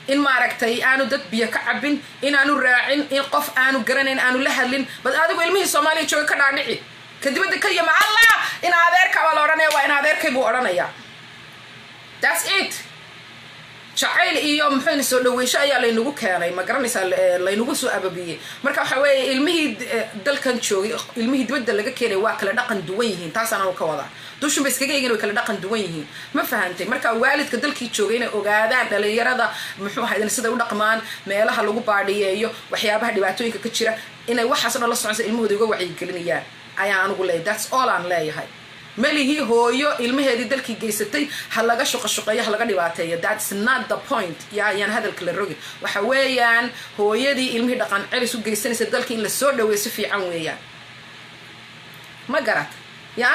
in maaragtay aanu dad biyo ka cabin in aanu raacin in qof aanu garanayn aanu la hadlin bad adigu ilmihii Soomaaliya jooga ka dhaadhici kadibada ka yima Allah in adeerka wala oranaya waa in adeerkay buu oranaya that's it jacayl iyo muxuu soo dhaweysho ayaa laynagu keenay ma garanaysaa laynagu soo ababiyay marka waxa weeye ilmihii dalkan joogay ilmihii dibadda laga keenay waa kala dhaqan duwan yihiin taas aan ka wada dushu bay iskaga eegeen way kala dhaqan duwan yihiin ma fahantay marka waalidka dalkii joogay inay ogaadaan dhalinyarada muxuu ahayd sida u dhaqmaan meelaha lagu baadhiyeeyo waxyaabaha dhibaatooyinka ka jira inay waxaas oo la soconaysa ilmahooda uga wacyigelinayaan ayaa anigu leeyahay that's all aan leeyahay مليه هويو المهدي دلكي جيستي هلاقة شقة هلاقة دبعتيه that's not the point يعني هذا الكل الرجل وحويان هويدي المهدي قان عرسو جيستني سدلكي إلا السود ويسفي عنويا ما قرأت يا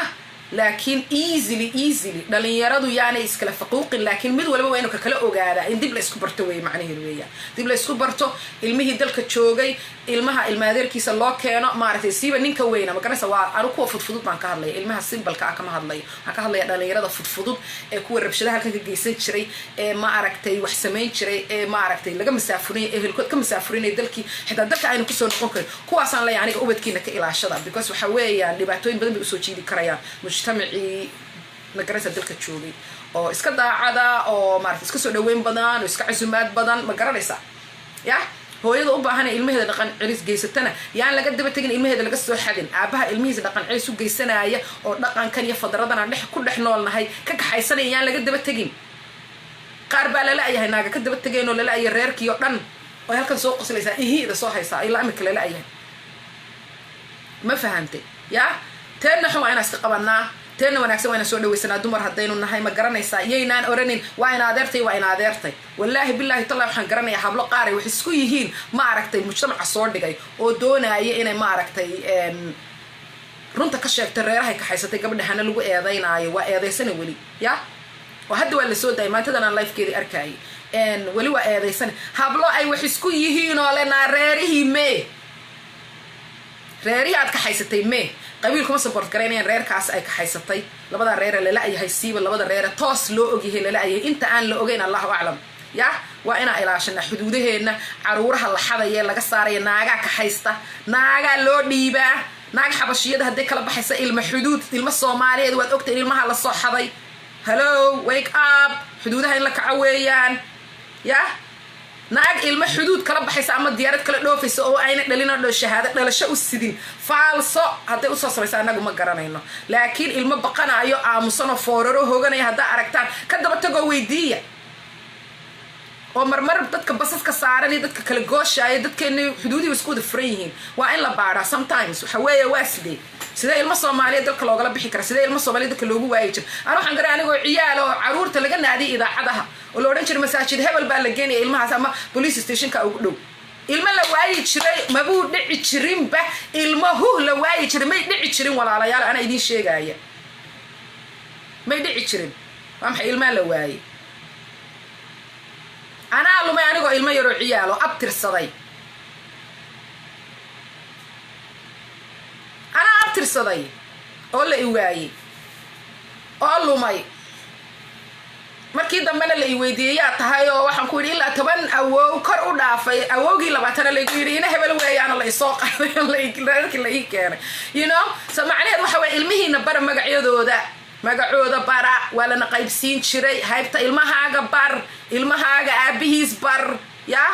لكن easily دلين يردو يعني إسكلا فقوق لكن مد ولا وينو ككلا أوجادا إن دبل إسكوبرتو معناه الويا دبل إسكوبرتو المهدي دلك تشوجي المها المادير كيس الله كانوا ما عرفت يسيب نين كوينا ما كان سواء أروكوا فضفضوط مع كهرلي المها سيمبل كأكما هرلي كهرلي دلين يرد فضفضوط كور ربشلها كان جيسين شري ما عرفتي وحسمين شري ما عرفتي لقى مسافرين الكل كم مسافرين دلكي حتى دلك عين كسون ممكن كواسان لا يعني أوبد كينا كإلى عشرة because وحوي يعني بعتوين بدن بيسوي كريان مجتمعي مقرنة دلك تشوفي أو إسكا داعدا أو ما عرفت إسكا سودوين بدن وإسكا عزومات بدن مقرنة يا هو يضو بهنا المهد دقن عريس جيستنا يعني لقد بتجين المهد اللي قصوا حدين أبها المهد دقن عريس جيستنا يا أو دقن كان يفضردنا نح كل إحنا لنا هاي كحيسنا يعني لقد بتجين قارب لا يا هنا قد بتجين ولا لا يريرك يقرن وهل كان سوق سلسة إيه ده صح يسا إلا عمك لا يا ما فهمتي يا ترى نحن وين استقبلنا ترى ونكسب وين سود ويسنا دمر هدين ونهاي ما قرنا يسا يينان أورنين وين عادرتي والله بالله طلع وحن قرنا يا حبل قاري وحسكويهين ما عرفتي المجتمع الصور دقي ودونا يينا ما عرفتي runta ka sheegtay reerahay ka haysatay gabadhana lagu eedeynaayo waa eedeysan wali ya وهذا ولا سود ما تدنا لايف كذي أركاي إن ولي وأذيسن هبلا أي وحسكو يهين على ريره مي ريري عاد كحيستي مي قبيلكم سبورت كرينين رير كاس أي كحيستي لبدا رير اللي لا يهيسيب لبدا رير توس لو أجيه اللي لا أنت أن لو أجينا الله أعلم يا وأنا إلى عشان حدوده إن عرورها الحظ يلا قصاري ناقة كحيسته ناقة لو ديبة ناقة حبشية ده هديك لب حس المحدود المصومالي دوت أكتر المها للصحة ذي hello wake up حدودها إن لك عويان يا ناق المحدود كلب حس أما ديارة كلا دوفيس أو أين دلنا دل الشهادة دل الشيء السدين فالص هذا أساس رئيس أنا قم قرنينه لكن المبقنا أيو عمصنا فورو هو جني هذا أركتان كده بتجوي دي ومرمر بدك بس كسارني بدك كل جوش بدك إنه حدودي وسكود فريهين وإن لا بعرف sometimes وحوي واسدي سيدا المصومالي دلك لو قلب بحكرة سيدا المصومالي دلك لو هو يجب أنا روح أنقرأ أنا عيال وعرور تلقنا هذه إذا حدها ولو رنشر مساجد هبل بالجيني إلما سما بوليس ستيشن كأقولوا إلما لو وايد شري ما بو دعي شرين به إلما هو لو وايد شري ما يدعي شرين ولا على يال أنا يدين شيء جاية ما يدعي شرين فهم إلما لو وايد أنا أقول ما يعني قو إلما يروح عياله أبتر الصدي أنا أبتر الصدي أقول له إيواي أقول له ماي markii dambana la iweydiiyay tahay oo waxaan ku yiri ilaa 10 awow kor u dhaafay awowgii 20 la igu yiri ina hebel weeyaan la isoo qaaday la ii keenay you know so macnaheedu waxa way ilmihiina bar magacooda bara wala na qaybsiin jiray haybta ilmahaaga aabihiis bar ya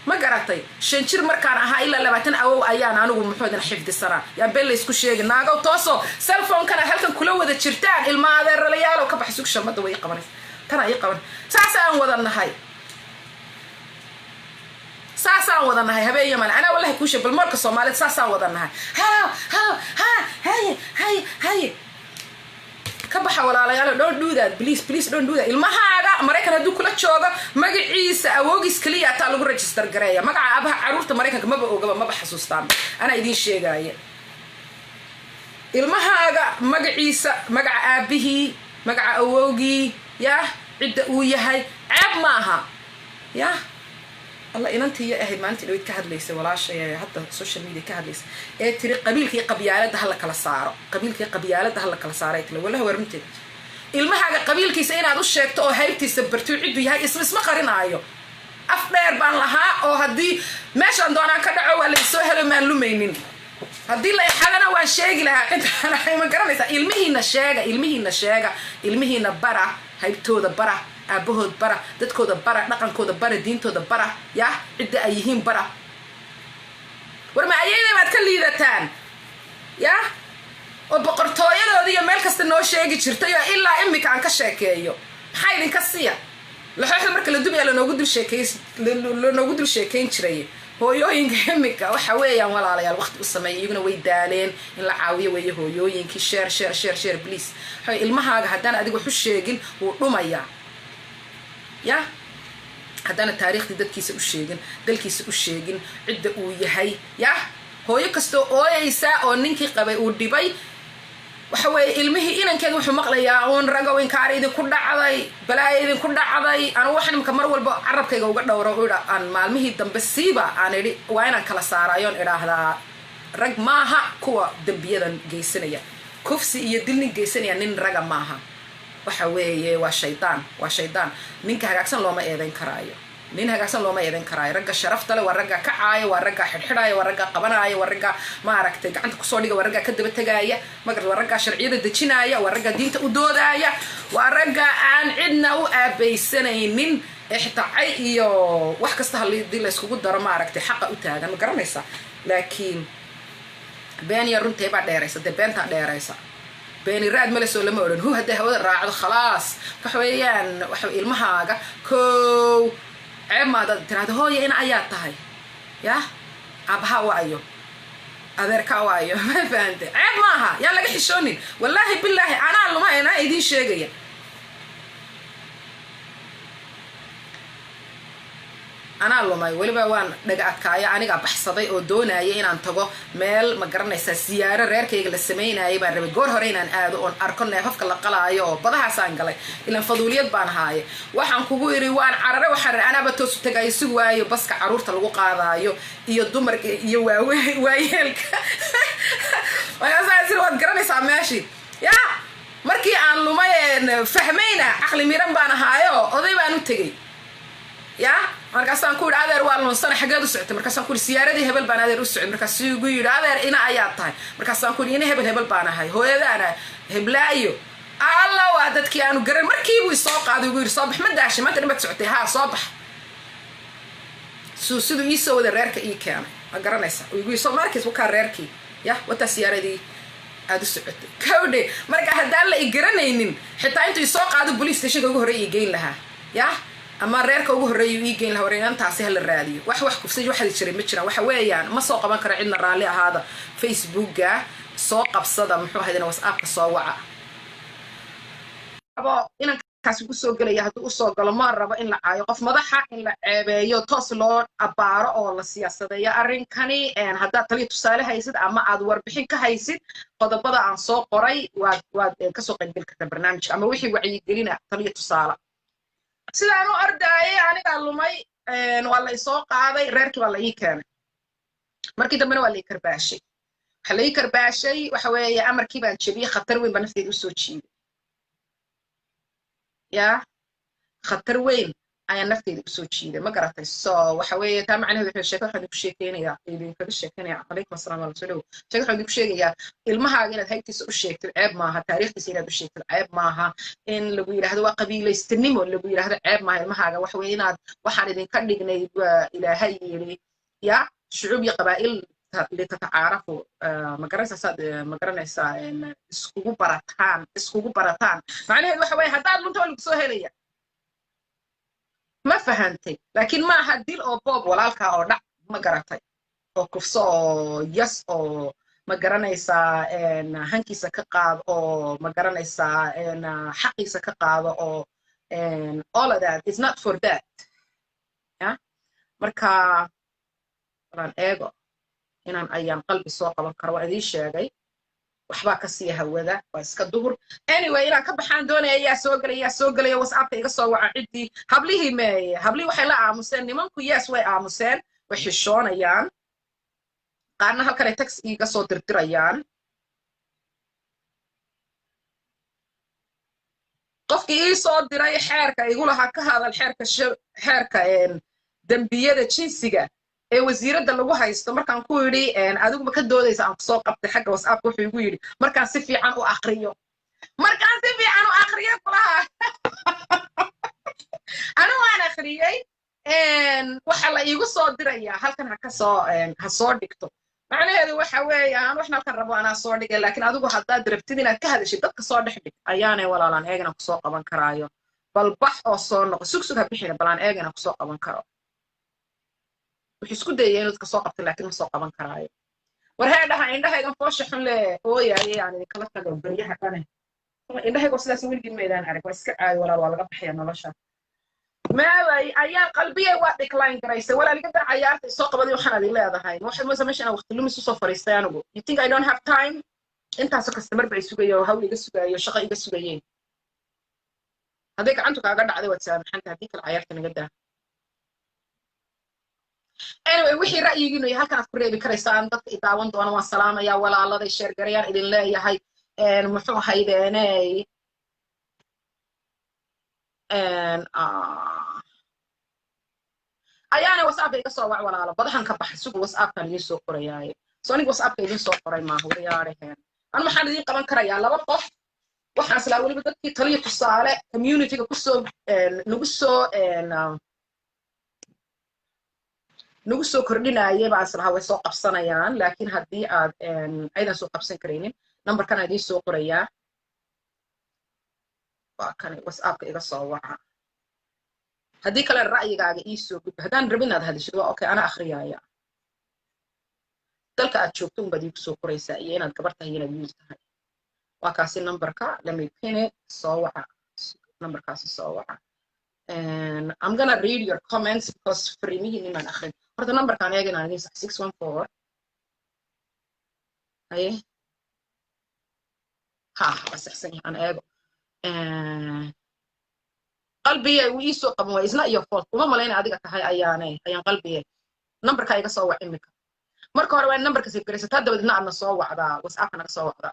ما قرأتي شنشر مركان أها إلا لما تنأو أيان أنا ومحمد حفظ السنة يا بيل يسكو شيء ناقو توصو سلفون كان هل كان كله وذا شرتان الماذر ريال وكبح سوق شمد ويقبل كان يقبل ساسا وذا هاي ساسا وذا هاي هبي يمن أنا والله كوش بالمركز الصومالي ساسا وذا هاي كبح ولا لا don't do that please don't do that المهاجة أمريكا هدو كل شيء مجا عيسى أوجس كلية تعالوا ريجستر جرايا مجا أبها عروت أمريكا كم ما بحسوستان أنا يدين شيء جاية المهاجة مجا عيسى مجا أبيه مجا أوجي يا عدة ويا هاي عب معها يا الله إن أنت يا أهل ما أنت لو يتكهد ليس ولا شيء حتى السوشيال ميديا كهد ليس تري قبيل كي قبيلة ده هلا كلا صار قبيل كي قبيلة ده هلا كلا صار يتلو ولا هو رمتي ilmahaaga qabiilkiisa inaad u sheegto oo haybtiisa bartuu ciddu yahay isma qarinaayo af dheer baan lahaa oo haddii meeshaan doonaan ka dhaco waa laysoo helo maan lumaynin haddii la xadana waan sheegi lahaa intaan ma garanaysaa ilmihiina sheega ilmihiina bara haybtooda bara aabahood bara dadkooda bara dhaqankooda bara diintooda bara ya cidda ay yihiin bara war ma ayayda baad ka liidataan ya oo boqortooyadooda iyo meel kasta noo sheegi jirtay oo ilaa imika aan ka sheekeeyo maxaa idinka siya laxooxda marka la dubayaa lanoogu dul sheekayn jiray hooyooyinka imika waxa weeyaan walaalayaal waqti u sameeya iyaguna way daaleen in la caawiyo weeye hooyooyinkii share please waxay ilmahaaga haddaan adiga wax u sheegin wuu dhumayaa ya haddana taariikhdii dadkiisa u sheegin dalkiisa u sheegin cidda uu yahay ya hooyo kastoo ooyaysa oo ninkii qabay uu dhibay waxa weeye ilmihii inankeeda wuxuu maqlayaa uun ragow inkaar idinku dhacday balaaya idinku dhacday anu waxaan imika mar walba carabkayga uga dhowro aan maalmihii dambe siiba aan idhi waa inaan kala saarayoon idhaahdaa rag maaha kuwa dembiyadan geysanaya kufsi iyo dilnin geysanaya nin raga maaha waxa weeye waa shaydaan ninka hagaagsan looma eedayn karaayo ragga sharafta leh waa ragga kacaaya waa ragga xidhxidhaaya waa ragga qabanaya waa ragga maaragtay gacanta kusoo dhiga waa ragga ka daba tegaaya magarad waa ragga sharciyada dejinaaya waa ragga diinta u doodaaya waa ragga aan cidna u aabaysanaynin ee xitaa cay iyo wax kasta hadii la iskugu daro maaragtay xaqa u taagan ma garanaysa laakiin beeniya runtay baa dheeraysa dee beentaa dheeraysa beeni raad male soo lama odhan hadday hawada raacdo khalaas waxa weeyaan waxa ilmahaaga kow ceeb maadaad tiraahdo hooya ina ayaa tahay ya aabbaha waayo adeerka waayo ma fahante ceeb maaha yaan laga xishoonin wallaahi bilaahi anaa luma inaa idiin sheegaya anaa lumay weliba waan dhaga adkaaya aniga baxsaday oo doonaya inaan tago meel ma garanaysaa siyaaro reerkayga la samaynayay baan rabay goor hore inaan aado oon arko neefafka la qalaayo oo badahaasaan galay ilaan faduuliyad baan ahaaye waxaan kugu iri waan carare waxaan anaaba toosu tagaayo si waayo baska caruurta lagu qaadaayo iyo dumarka iyo waayeelka waad garanaysaa meeshii ya markii aan lumay fahmayna caqli miran baan ahaayo oday baan u tegey ya markaasaan ku yidhi adeer waa lunsana xaggeed u socotay markaasaan ku yidhi siyaaradii hebel baan adeer u socday markaasuu igu yidhi adeer ina ayaa tahay markaasaan ku yidhi ina hebel baan ahay hooyadaana heblaayo alla waa dadkii aanu garan markiibuu isoo qaaday igu yidhi soo bax ma daashay maanta dhan baad socotay haa soo bax siduu ii soo wada reerka ii keenay ma garanaysa igu yidhi soo markiis wakaa reerkii ya wataa siyaaradii aad u socotay kawdhe marka haddaan la i garanaynin xitaa intuu isoo qaado police stationka ugu horreeya ii geyn lahaa ya ama reerka ugu horreeya ii geyn lahaa wareegantaasi hala raadiyo wax kufsay waxadi jiray ma jiraan waxa weeyaan ma soo qaban karo cidna raalli ahaada facebooka soo qabsada muxuu ahaydana whatsappka soo waca inankaasi ku soo gelaya hadduu usoo galo ma rabo in la caayo qof madaxa in la ceebeeyo toos loo abaaro oo la siyaasadeeyo arrinkani haddaad taliya tusaale haysid ama aad warbixin ka haysid qodobada aan soo qoray waad kasoo qaybgeli kartaa barnaamijka ama wixii wacyigelina taliya tusaale sidaan u ardaayay anigaa lumay waa la isoo qaaday reerkii baa la ii keenay markii dambena waa la ii karbaashay waxa la ii karbaashay waxa weeye amarkii baan jebiyey khatar weyn baa nafteeda usoo jiiday ya khatar weyn ayaa nafteeda usoo jiiday ma garatay so waxa weeye taa macnaheedu wuxuu sheeko waxaan idinku sheekeynayaa idinkaga sheekeynaya calaykum assalaam ala soo dhow sheeko waxaan idinku sheegayaa ilmahaaga inaad haygtiisa u sheegtid ceeb maaha taariikhdiisa inaad u sheegtid ceeb maaha in lagu yidhaahdo waa qabiilaystanimo lagu yidhaahdo ceeb maaha ilmahaaga waxa weeye inaad waxaan idinka dhignay waa ilaahay yidhi ya shucuub iyo qabaa'il litatacaarafu ma garanaysaa iskugu barataan macnaheedu waxa weeye haddaad lunta waa lagu soo helaya ma fahantay laakiin ma aha dil oo boob walaalkaa oo dhac ma garatay oo kufso oo yas oo ma garanaysaa hankiisa ka qaado oo ma garanaysaa xaqiisa ka qaado oo all of that is not for that ya marka waan eego inaan ayaan qalbi soo qaban karo waa idiin sheegay waxbaa ka sii hawada waa iska duhur anyway inaan ka baxaan doonaya yaa soo gelaya whatsappka iga soo waca ciddii hablihii meeye hablihii waxay la aamuseen nimanku yes way aamuseen way xishoonayaan qaarna halkan ay tax iga soo dirdirayaan qofkii ii soo diray xeerka igu lahaa ka hadal xeerka dembiyada jinsiga ee wasiiradda lagu haysto markaan ku yidhi adigu ma ka doodaysa aan kusoo qabtay xagga whatsappka wuxuu igu yidhi markaan si fiican u aqriyo kulaha anigu waan akhriyey waxa la iigu soo dirayaa halkan ha soo dhigto macnaheedu waxa weeyaan waxna halkan rabo anaa soo dhigay laakiin adigu haddaad rabtid inaad ka hadashid dadka soo dhex dhig ayaanay walaalaan eegana kusoo qaban karaayo bal bax oo soo noqo sugsug ha bixina balaan eegana kusoo qaban karo wuxuu isku dayay inuu dadka soo qabtay laakiin ma soo qaban karaayo war heedhaha indhahaygan foosha xun le ooyaayay aan idinkala tago baryaha dhane indhahaygo sidaas weligii maydaan arag waa iska caayo walaal waa laga baxaya nolosha meelay ayaan qalbiyay waa decline garaysay walaaliga daa cayaarta soo qabaday waxaan adin leedahay waxaad moosa meesha inaan waqti lumis usoo fariistay anigu you think I don't have time intaasoo customer ba sugayo hawl iga sugayo shaqo iga sugayeen hadday gacantu kaaga dhacday waad saamaxanta haddii kale cayaarta naga daa anyway wixii ra'yigiinu iyo halkan aad ku reebi karaysaan dadka i daawan doona waan salaamayaa walaaladay sheergarayaan idin leeyahay muxuu haydeeney ayaana whatsappka iga soo wac walaalo badahan ka baxay sugu whatsappkan idiin soo qorayaaye so aniga whatsappka idiin soo qoray maaha waryaaraheen anu maxaan idiin qaban karayaa laba qof waxaan islaa weliba dadkii taliya tusaale communityga nagu soo kordhinayay baan islahaa way soo qabsanayaan laakiin haddii aad aydan soo qabsan karaynin numberkan aan idiin soo qorayaa waa kan whatsappka iga soo waca haddii kale ra'yigaaga ii soo gudbo haddaan rabin inaad hadashid waa okay ana akhriyaya dalka aad joogto unbaad iigu soo qoraysaa iyo inaad gabar tahay inaad wiil tahay waa kaasi numberka lamipine soo waca numberkaasi soo waca I'm gonna read your comments because fariimihiin inaan akhrin horta numberkaan eeganaan idin 614 haye ha waa saxsan yahay aan eego qalbiye uu ii soo qaban waay isna iyo fault uma malayna adiga tahay ayaan qalbiye numberka iga soo wac imika marka hore waa numberka save garaysataa dabadeedna aadna soo wacdaa whatsappka naga soo wacdaa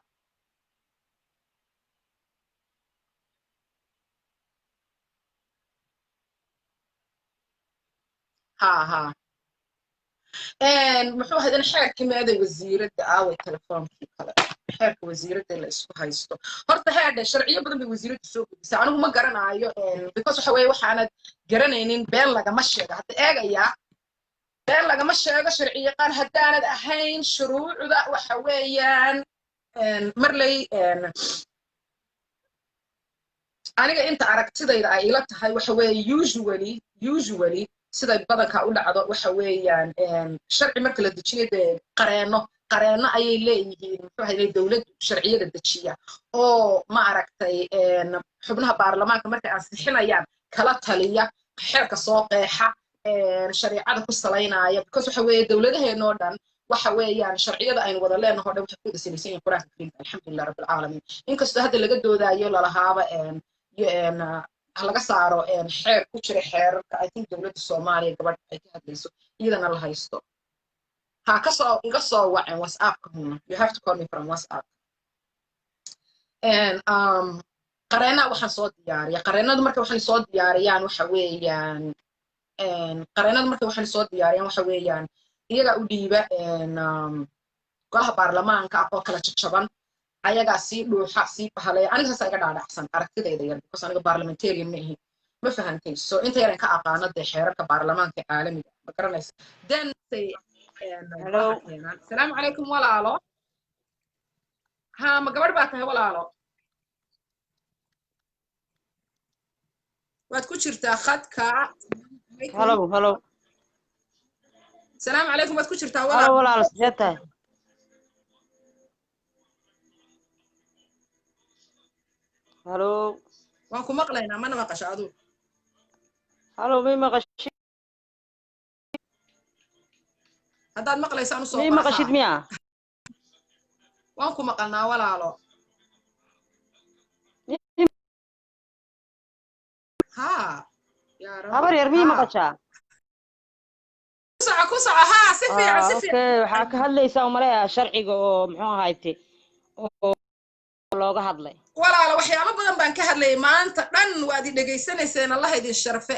ها muxuu hadan xeerkii meeday wasiiradda aaway telefoonkii kale xeerka wasiiradda la isku haysto horta heedhe sharciyo badan bay wasiiraddu soo gudbisay anigu ma garanaayo because waxa weeye waxaanad garanaynin been lagama sheego hadda eegayaa been lagama sheego sharci yaqaan haddaanad ahayn shuruucda waxa weeyaan marley aniga inta aragtidayda ay ila tahay waxa weeye usually siday badanka u dhacdo waxa weeyaan sharci marka la dejiyo dee qareeno ayay leeyihiin muxuu ahayd dawladdu sharciyada dejiya oo ma aragtay xubnaha baarlamaanka markay ansixinayaan kala taliya xeerka soo qeexa shariicada ku salaynaya because waxa weeye dawladaheenoo dhan waxa weeyaan sharciyada aynu wada leenaho dhan waxay ku dasalaysan yihiin quraanka kariimka alxamdulilah rabbil caalamiin inkastoo hadda laga doodaayo lalahaaba laga saaro xeer ku jira xeerarka I think dawladda Soomaaliya gabadh ay ka hadlayso iyadana la haysto ha ka soo iga soo wacen whatsappka huna you have to call me from whatsapp and qareena waxaan soo diyaariyaa qareenadu marka waxaan soo diyaariyaan waxa weeyaan qareenadu marka waxaan soo diyaariyaan waxa weeyaan iyaga u dhiiba golaha baarlamaanka oo kala jajaban ayagaa sii dhuuxa sii bahalaya aniga saas iga dhaadhacsan aragtidayda yar because aniga parliamentarian ma ihi ma fahantay so inta yaran ka aqaano dee xeerarka baarlamaanka caalamiga ma garanaysa then say salaamu calaykum walaalo ha ma gabadh baa tahay walaalo waad ku jirtaa khadka hello salaamu calaykum waad ku jirtaa walaalo sidee tahay hello waan ku maqlaynaa mana maqasho aduu hello may maqashid haddaad maqlaysaan usoo may maqashid miya waan ku maqalnaa walaalo ha habar yar mii maqashaa ku soco ha si fiican okay waxaa ka hadlaysaa umaleeyaa sharciga oo muxuu ahayte oo looga hadlay walaalo waxyaabo badan baan ka hadlayay maanta dhan waad i dhegaysanayseen allah idin sharfe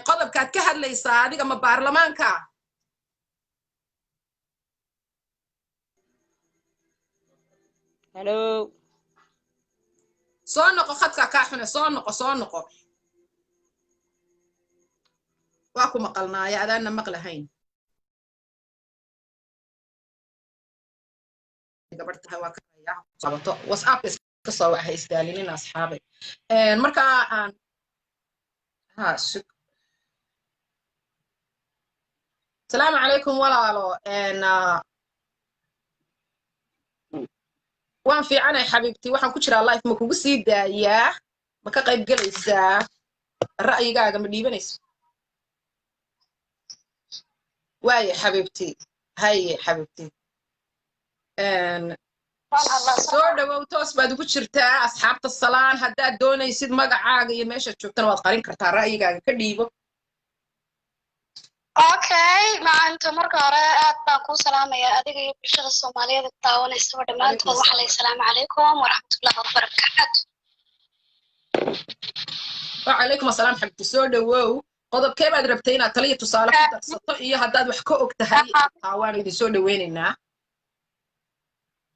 qodobkaad ka hadlaysaa adiga ma baarlamaanka hello soo noqo khadka kaa xune soo noqo waa ku maqalnaaya adaanna maqlahayn gabadh tahay waa ka qabato whatsapp iska soo waxa isdaalinin asxaabay marka aan salaamu calaykum walaalo waan fiicanay xabiibtii waxaan ku jiraa life ma kugu sii daayaa ma ka qayb galaysaa ra'yigaaga ma dhiibanayso waaye xabiibtii haye xabiibtii soo dhawow toos baad ugu jirtaa asxaabta salaan haddaad doonaysid magacaaga iyo meeshaad joogtana waad qarin kartaa ra'yigaaga ka dhiibo okay maanta marka hore aad baan kuu salaamayaa adiga iyo bulshada Soomaaliyeed daawanaysa dhammaantood waxa la salaamu calaykum waraxmatullaahi wabarakaatu wa calaykum asalaam xabti soo dhawow qodobkee baad rabtay inaad taliya tusaale ku darsato iyo haddaad wax ka og tahay waan idin soo dhaweynaynaa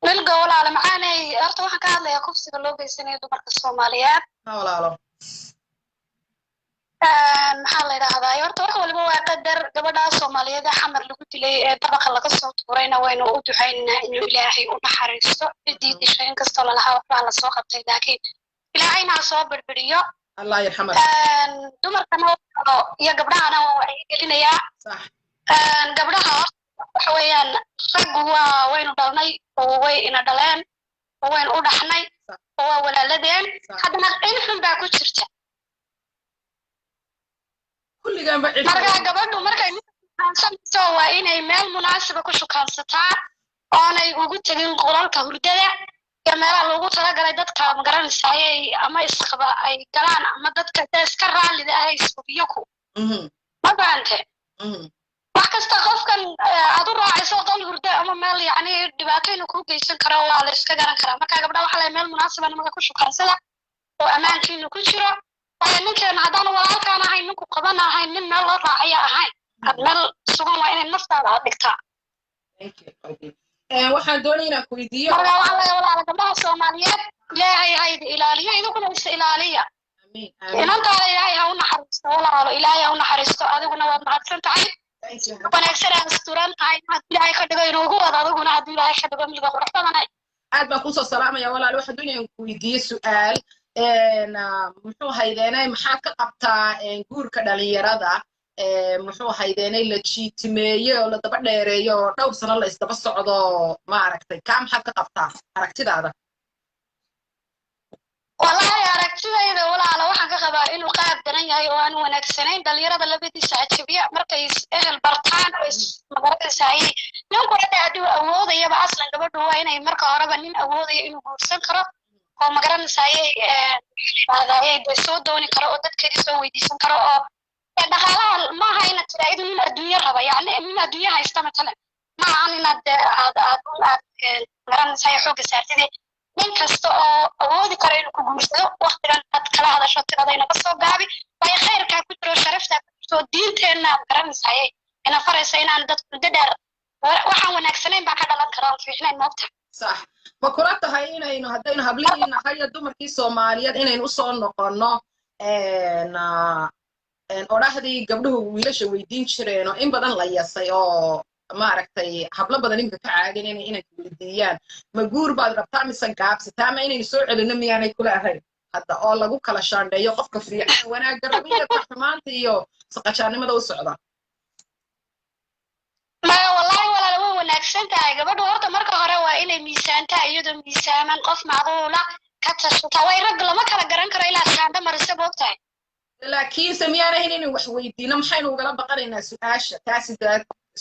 milga walaalo macaanay horta waxaan ka hadlayaa kufsiga loo geysanayo dumarka Soomaaliyeed walaalo maxaa la yiraahdaa horta wax waliba waa qadar gabadha Soomaaliyeed xamar lagu dilay ee dabaqa laga soo tuurayna waynu u ducaynaa inuu Ilaahay u naxariisto cidii dishay inkastoo la lahaa waxba la soo qabtay laakiin Ilaahayna soo birbiriyo Allah yarxamah dumarkana iyo gabdhahana waa gelinayaa sax gabdhaha waxa weeyaan rag waa waynu dhalnay oo way ina dhaleen oo waynu u dhaxnay oo walaaladeen haddana in xun baa ku jirta kulligaan ba marka gabadhu markay soo waa inay meel munaasaba ku shukaansataa oonay ugu tagin qolalka hurdada iyo meelaha loogu talagalay dadka magaranaysaayay ama isqaba ay galaan ama dadka iska raallida ah iskubiyo ku ma fahamte wax kasta qofkan aad u raacayso qol hurda ama meel yacni dhibaatooyin ku geysan karo waa la iska garan karaa marka gabdhaha waxaa la meel munaasaba nimanka ku shukaansada oo ammaankiinu ku jiro ninkan haddaan walaalkaan ahayn ninku qaban ahayn nin meel loo raacaya ahayn had meel sugan waa inay naftaada aad dhigtaa waxaan doonay inaan ku weydiiyo marka waxaa laga walaala gabdhaha Soomaaliyeed ilaahay hayda ilaaliyo idinkuna is ilaaliya inantaada ilaahay ha u naxariisto walaalo ilaahay ha u naxariisto adiguna waad mahadsan tahay wanaagsan aad asturan tahay haddii ilaahay ka dhigo inuu ugu wado adiguna haddii ilaahay ka dhigo miliga qurux badanay aad baan kusoo salaamaya walaalo waxaan doonaya inaan ku weydiiyo su'aal muxuu haydeenay maxaa ka qabtaa guurka dhalinyarada muxuu haydeenay la jiitimeeyo oo la daba dheereeyo oo dhowr sano la isdaba socdo ma aragtay kaa maxaad ka qabtaa aragtidaada wallahi aragtidayda walaalo waxaan ka qabaa inuu qaab daran yahay oo aan wanaagsanayn dhalinyarada labadiisa cajabiya markay ehel bartaan oo magaranaysaay ninku hadda hadduu awoodayaba aslan gabadhu waa inay marka horeba nin awoodaya inuu guursan karo oo magaranaysaayay soo dooni karo oo dadkeedii soo weydiisan karo oo dhaqaalaha maaha inaad tiraahdo nin adduunyo raba yacni nin adduunyo haysta matalan maaha inaad magaranaysaay xoogga saartide nin kasta oo awoodi karo inuu ku guursado waqtigan aad kala hadasho tiradayna ka soo gaabi way khayrkaa ku jiro sharaftaa ku jirto diinteenna magaranaysaayay ina faraysa inaan dadku muddo dheer waxaan wanaagsanayn baa ka dhalan kara aan fiicnayn moogta صح ma kula tahay inaynu haddaynu hablihiina nahay dumarkii Soomaaliyeed inaynu u soo noqono odhahdii gabdhuhu wiilasha weydiin jireen oo in badan la yasay oo ma aragtay hablo badan imka ka caagan inay weydiiyaan ma guur baad rabtaa mise gaabsataa ma inaynu soo celino miyaanay kula ahayn hadda oo lagu kala shaandheeyo qofka fiican wanaagga rabiya ka xumaanta iyo saqajaanimada u socda ما والله ولا لو وناكسنتها gabadhu horta marka hore waa inay miisaantaa iyadoo miisaaman qof macquula ka tashata way rag lama kala garan karo ilaa shaanda marisa boogtahay laakiin samiyaanahin inuu wax weydiino maxaynu ugala baqanaynaa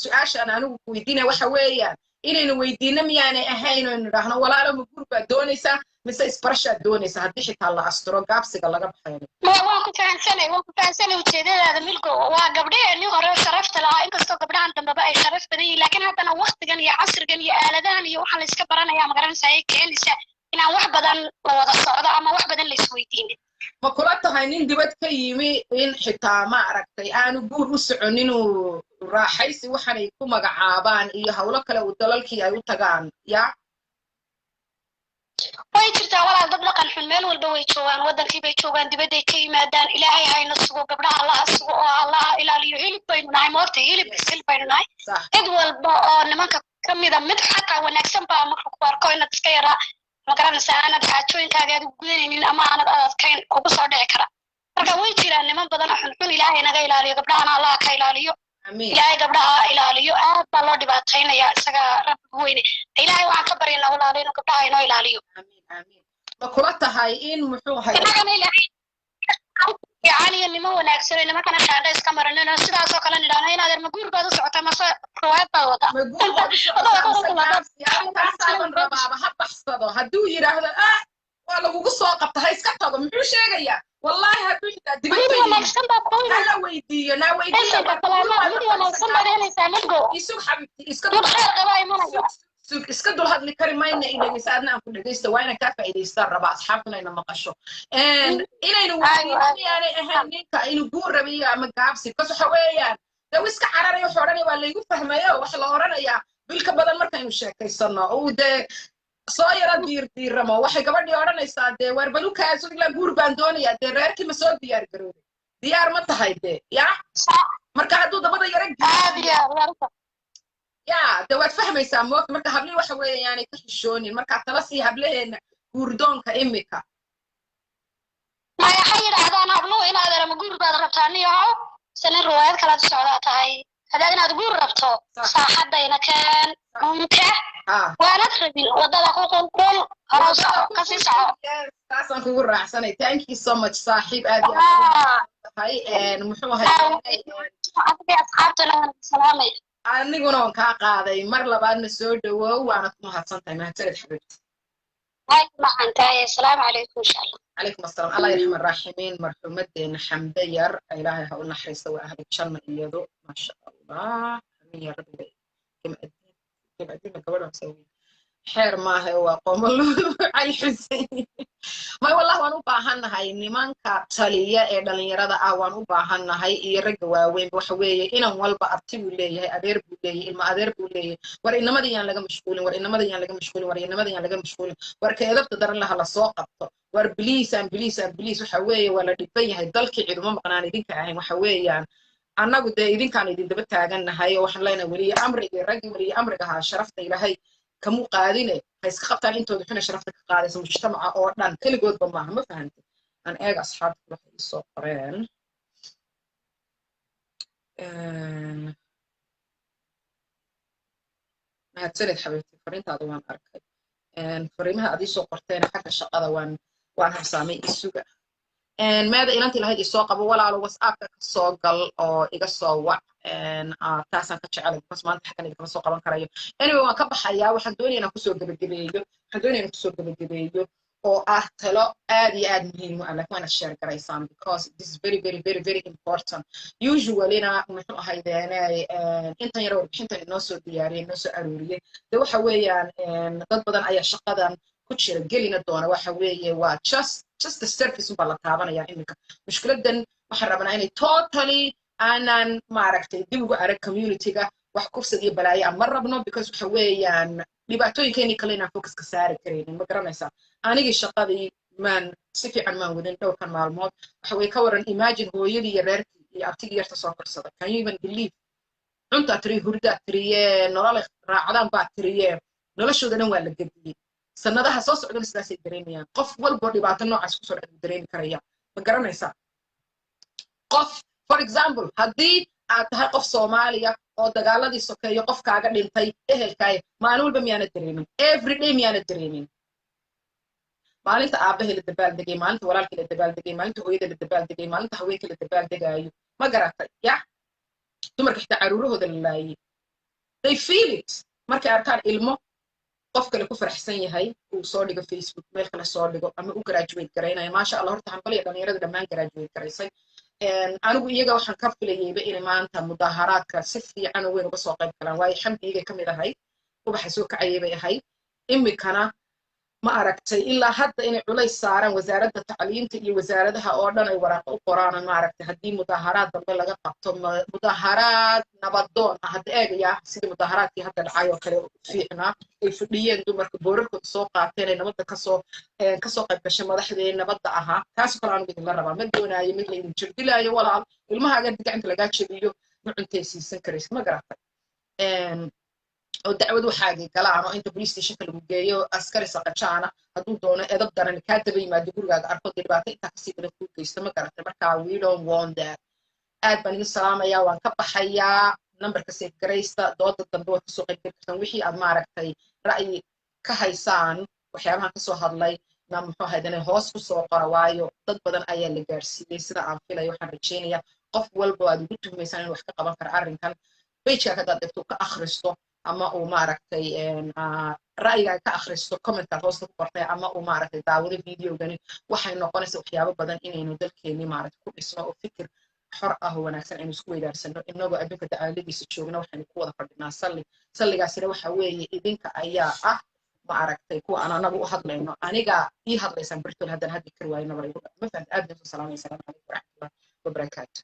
su'aasha aan anigu ku weydiinaya waxa weeyaan inaynu weydiino miyaanay ahayn oo nidhaahno walaalo ma guur baad doonaysaa mise isbarashaad doonaysaa haddii xitaa la asturo gaabsiga laga baxayo waan ku fahansanay ujeedadaada milko waa gabdhaheenii hore sharafta lahaa inkastoo gabdhahan dambeba ay sharaf badan yihiin laakiin haddana waqtigan iyo casrigan iyo aaladahan iyo waxaa la iska baranayaa magaranaysaa keenaysa in inaan wax badan la wada socdo ama wax badan la isweydiinin ma kula tahay nin dibad ka yimi in xitaa ma aragtay aanu guur u soconin uu raaxaysi waxaanay ku magacaabaan iyo hawlo kale uu dalalkii ay u tagaan ya way jirtaa walaal dad dhaqan xun meel walba way joogaan wadankii bay joogaan dibadday ka yimaadaan ilaahay hayna sugo gabdhaha allaha sugo oo allaha ilaaliyo hilib baynu nahay moogta hilib bisil baynu nahay cid walba oo nimanka ka mida mid xataa wanaagsan baa marka ku arko inaad iska yaraa ma garanaysaa aanad xaajooyinkaaga aad gudanaynin ama aanad adadkayn kugu soo dhici kara marka way jiraan niman badan oo xunxun ilaahay naga ilaaliyo gabdhahana allaha ka ilaaliyo ilaahay gabdhaha ilaaliyo aad baa loo dhibaataynayaa isaga rabbigu weyne ilaahay waxaan ka baryaynaa walaalo inuu gabdhaha inoo ilaaliyo ma kula tahay in muxuu يعني إني ما وناكسر إني ما كان شاعر إسكا مرننا سيدا سو كلا ندانا هنا در مقول بعد سعوتا ما صار رواية بعوضة مقول بعد سعوتا هدو يرى هذا والله وقصوا قبتها إسكا طبعا محو شيء والله هدو يرى فيديو وناكسر بقول أنا ويدي أنا ويدي فيديو وناكسر بعدين يسامنكو يسوق حبيبتي إسكا خير قبائي مانا iska dul hadli kari mayna inaysaadna aan ku dhageysto waa inaan kaa faa'iidaystaan raba asxaabtuna ina maqasho inaynu weydiinayaanay ahayn ninka inuu guur rabiyo ama gaabsi kas waxa weeyaan daw iska cararayo wuxuu odhanaya waa laygu fahmayo waxa la odhanayaa bilka badan markaynu sheekaysano uu dee soo yara diirdiiramo waxay gabadhii odhanaysaa dee waar balukaas ilaa guur baan doonayaa dee reerkii ma soo diyaar garoobay diyaar ma tahay dee ya marka hadduu dabada yara يا دوات فهمي ساموك مركا هبلي وحا ويه يعني كحشوني مركا تلسي هبليهن قوردون كإميكا ما يحير هذا هبلو إنا هذا لما قور بعد ربطاني يهو سنين روايات كلا تسعودات هاي هذا إنا قور ربطو صاحب دينا كان ممكة وانا تربين وضا لقوقون كل هروسا كسي سعو تاسان كور رحساني thank you so much صاحب آدي هاي نمحوها أبي أصحابتنا سلامي aniguna waan kaa qaaday mar labaadna soo dhawow waana ku mahadsantahay mahadsanid xabiibti السلام عليكم إن شاء الله عليكم السلام الله يرحم الراحمين مرحومتنا حمدة ير إلهي هقول نحرسه وأهل الجنة إيادو ما شاء الله أمين يا رب كم أدين قبل مسوي حير ما هو قوم الله على حسين ما والله وأنا باهنا هاي نمان كتالية إدلني يرد أوان باهنا هاي يرجع وين بحويه إنا والبا أرتبو ليه أدير بوليه إلما أدير بوليه ورإنما ديان لقى مشغولين ورإنما ديان لقى مشغولين ورإنما ديان لقى مشغولين وركذا بتدرن لها للسوق وربليس بليس وحويه ولا دبي هاي ضلك عدو ما بقنا نديك عين وحويه يعني أنا قد إذن كان يدين دبت عنا هاي وحلينا ولي أمر الرجل ولي أمر جها شرفت إلى هاي كمو قادينه هاي سخبتان انتو دحنا شرفتك قادس مجتمع او دان كل جود بما ما فهمت ان ايغ اصحاب waxay soo qoreen mahadsanid xabiibti fariintaada waan arkay fariimaha aad soo qorteen xagga shaqada waan habsaamay isuga maada inanti lahayd soo qabo walaalo whatsapp-ka ka soo gal oo iga soo wac taasaan ka jecelahay because maanta xaggan igama soo qaban karayo anyway waan ka baxayaa waxaan doonayaa inaan kusoo gabagabeeyo oo ah talo aad iyo aad muhiim u ah laakiin waan share garaysaan because this is very very very very important usually-na muxuu ahaydeenay intan yar warbixintan inoo soo diyaariyay inoo soo aruuriyay de waxa weeyaan dad badan ayaa shaqadan ku jira gelina doona waxa weeye waa just the surface uba la taabanaya iminka mushkiladan waxaan rabnaa inay totally aanan maaragtay dib ugu arag community-ga wax kufsad iyo balaayo aan ma rabno because waxa weeyaan dhibaatooyinkeeni kale inaan focuska saari karaynin ma garanaysaa anigii shaqadii si fiican maan wadin dhowrkan maalmood waxa way ka waran imagine hooyadii iyo reerkii iyo abtigii yarta soo korsaday can you even believe cuntaa tiriye hurdaa tiriye nolol raacdaan baa tiriye noloshooda dhan waa la gediyey sanadaha soo socdana sidaasay dareemayaan qof walbo dhibaato noocaas kusoo dhan dareemi karaya ma garanaysaa qof for example haddii aad tahay qof Soomaaliya oo dagaaladii sokeeyo qof kaaga dhintay ehelkaaga maalin walba miyaana dareemin every day miyaana dareemin maalinta aabaha la dabaaldegay maalinta walaalka la dabaaldegay maalinta hooyada la dabaaldegay maalinta haweenka la dabaaldegaayo ma garatay ya dumarka xitaa caruurahooda la laayay they feel it markay arkaan ilmo qof kale ku faraxsan yahay uu soo dhigo Facebook meel kale soo dhigo ama u graduate gareynaya maasha Allah horta hanbaliya dhalinyarada dhammaan graduate gareysay anigu iyaga waxaan ka filayayba inay maanta mudaharaadka si fiican oo weyn uga soo qayb galaan waayo xamdiga ka mid ahay ubaxa soo kacayay bay ahayd imikana ma aragtay ilaa hadda inay culays saaraan wasaaradda tacliinta iyo wasaaradaha oo dhan ay waraaqo u qoraan ma aragtay haddii mudaharaad dambe laga qabto mudaharaad nabadoon ah hadda eegaya sidii mudaharaadkii hadda dhacay oo kale fiicnaa ay fadhiyeen dumarka boorarkooda soo qaateen ay nabadda kasoo qayb gashay madaxdii nabadda ahaa taas kale aan idinla rabaa ma doonaayo mid laydin jirdilaayo walaal ilmahaaga gacanta lagaa jebiyo ma cuntay siisan karaysa ma garatay oo dacwad waxaagii galaan oo inta police stationka lagu geeyo askari saqajaana hadduu doono edab daran kaa daba yimaado gurigaaga arko dee dhibaato intaa kasii badan kuu geysto ma garatay marka we don't want that aad baan idin salaamayaa waan ka baxayaa numberka safe garaysta dooda dambe waad kasoo qayb kartaan wixii aad maaragtay ra'yi ka haysaan waxyaabahan kasoo hadlay na muxuu ahaydane hoos kusoo qora waayo dad badan ayaa la gaarsiiyey sida aan filayo waxaan rajaynayaa qof walba aad ugu tuhmaysaan in wax ka qaban kara arrinkan pageka hadaad dhigto ka akhristo ama uu maaragtay ra'yiga ka akhristo commentaad hoosta ku qortay ama uu maaragtay daawado videogani waxay noqonaysa waxyaabo badan inaynu dalkeennii maaragtay ku dhisno oo fikir xor ah oo wanaagsan aynu isku weydaarsano inagoo adduunka dacaaladiisa joogna waxaynu ku wada fadhinaa salligaasina waxa weeye idinka ayaa ah ma aragtay kuwa aan anagu u hadlayno aniga ii hadlaysaan bertol haddaan haddi kari waayo nabar igu dhac ma fahamta aad baan soo salaamaysa salaamu calaykum waraxmatullahi wabarakaatu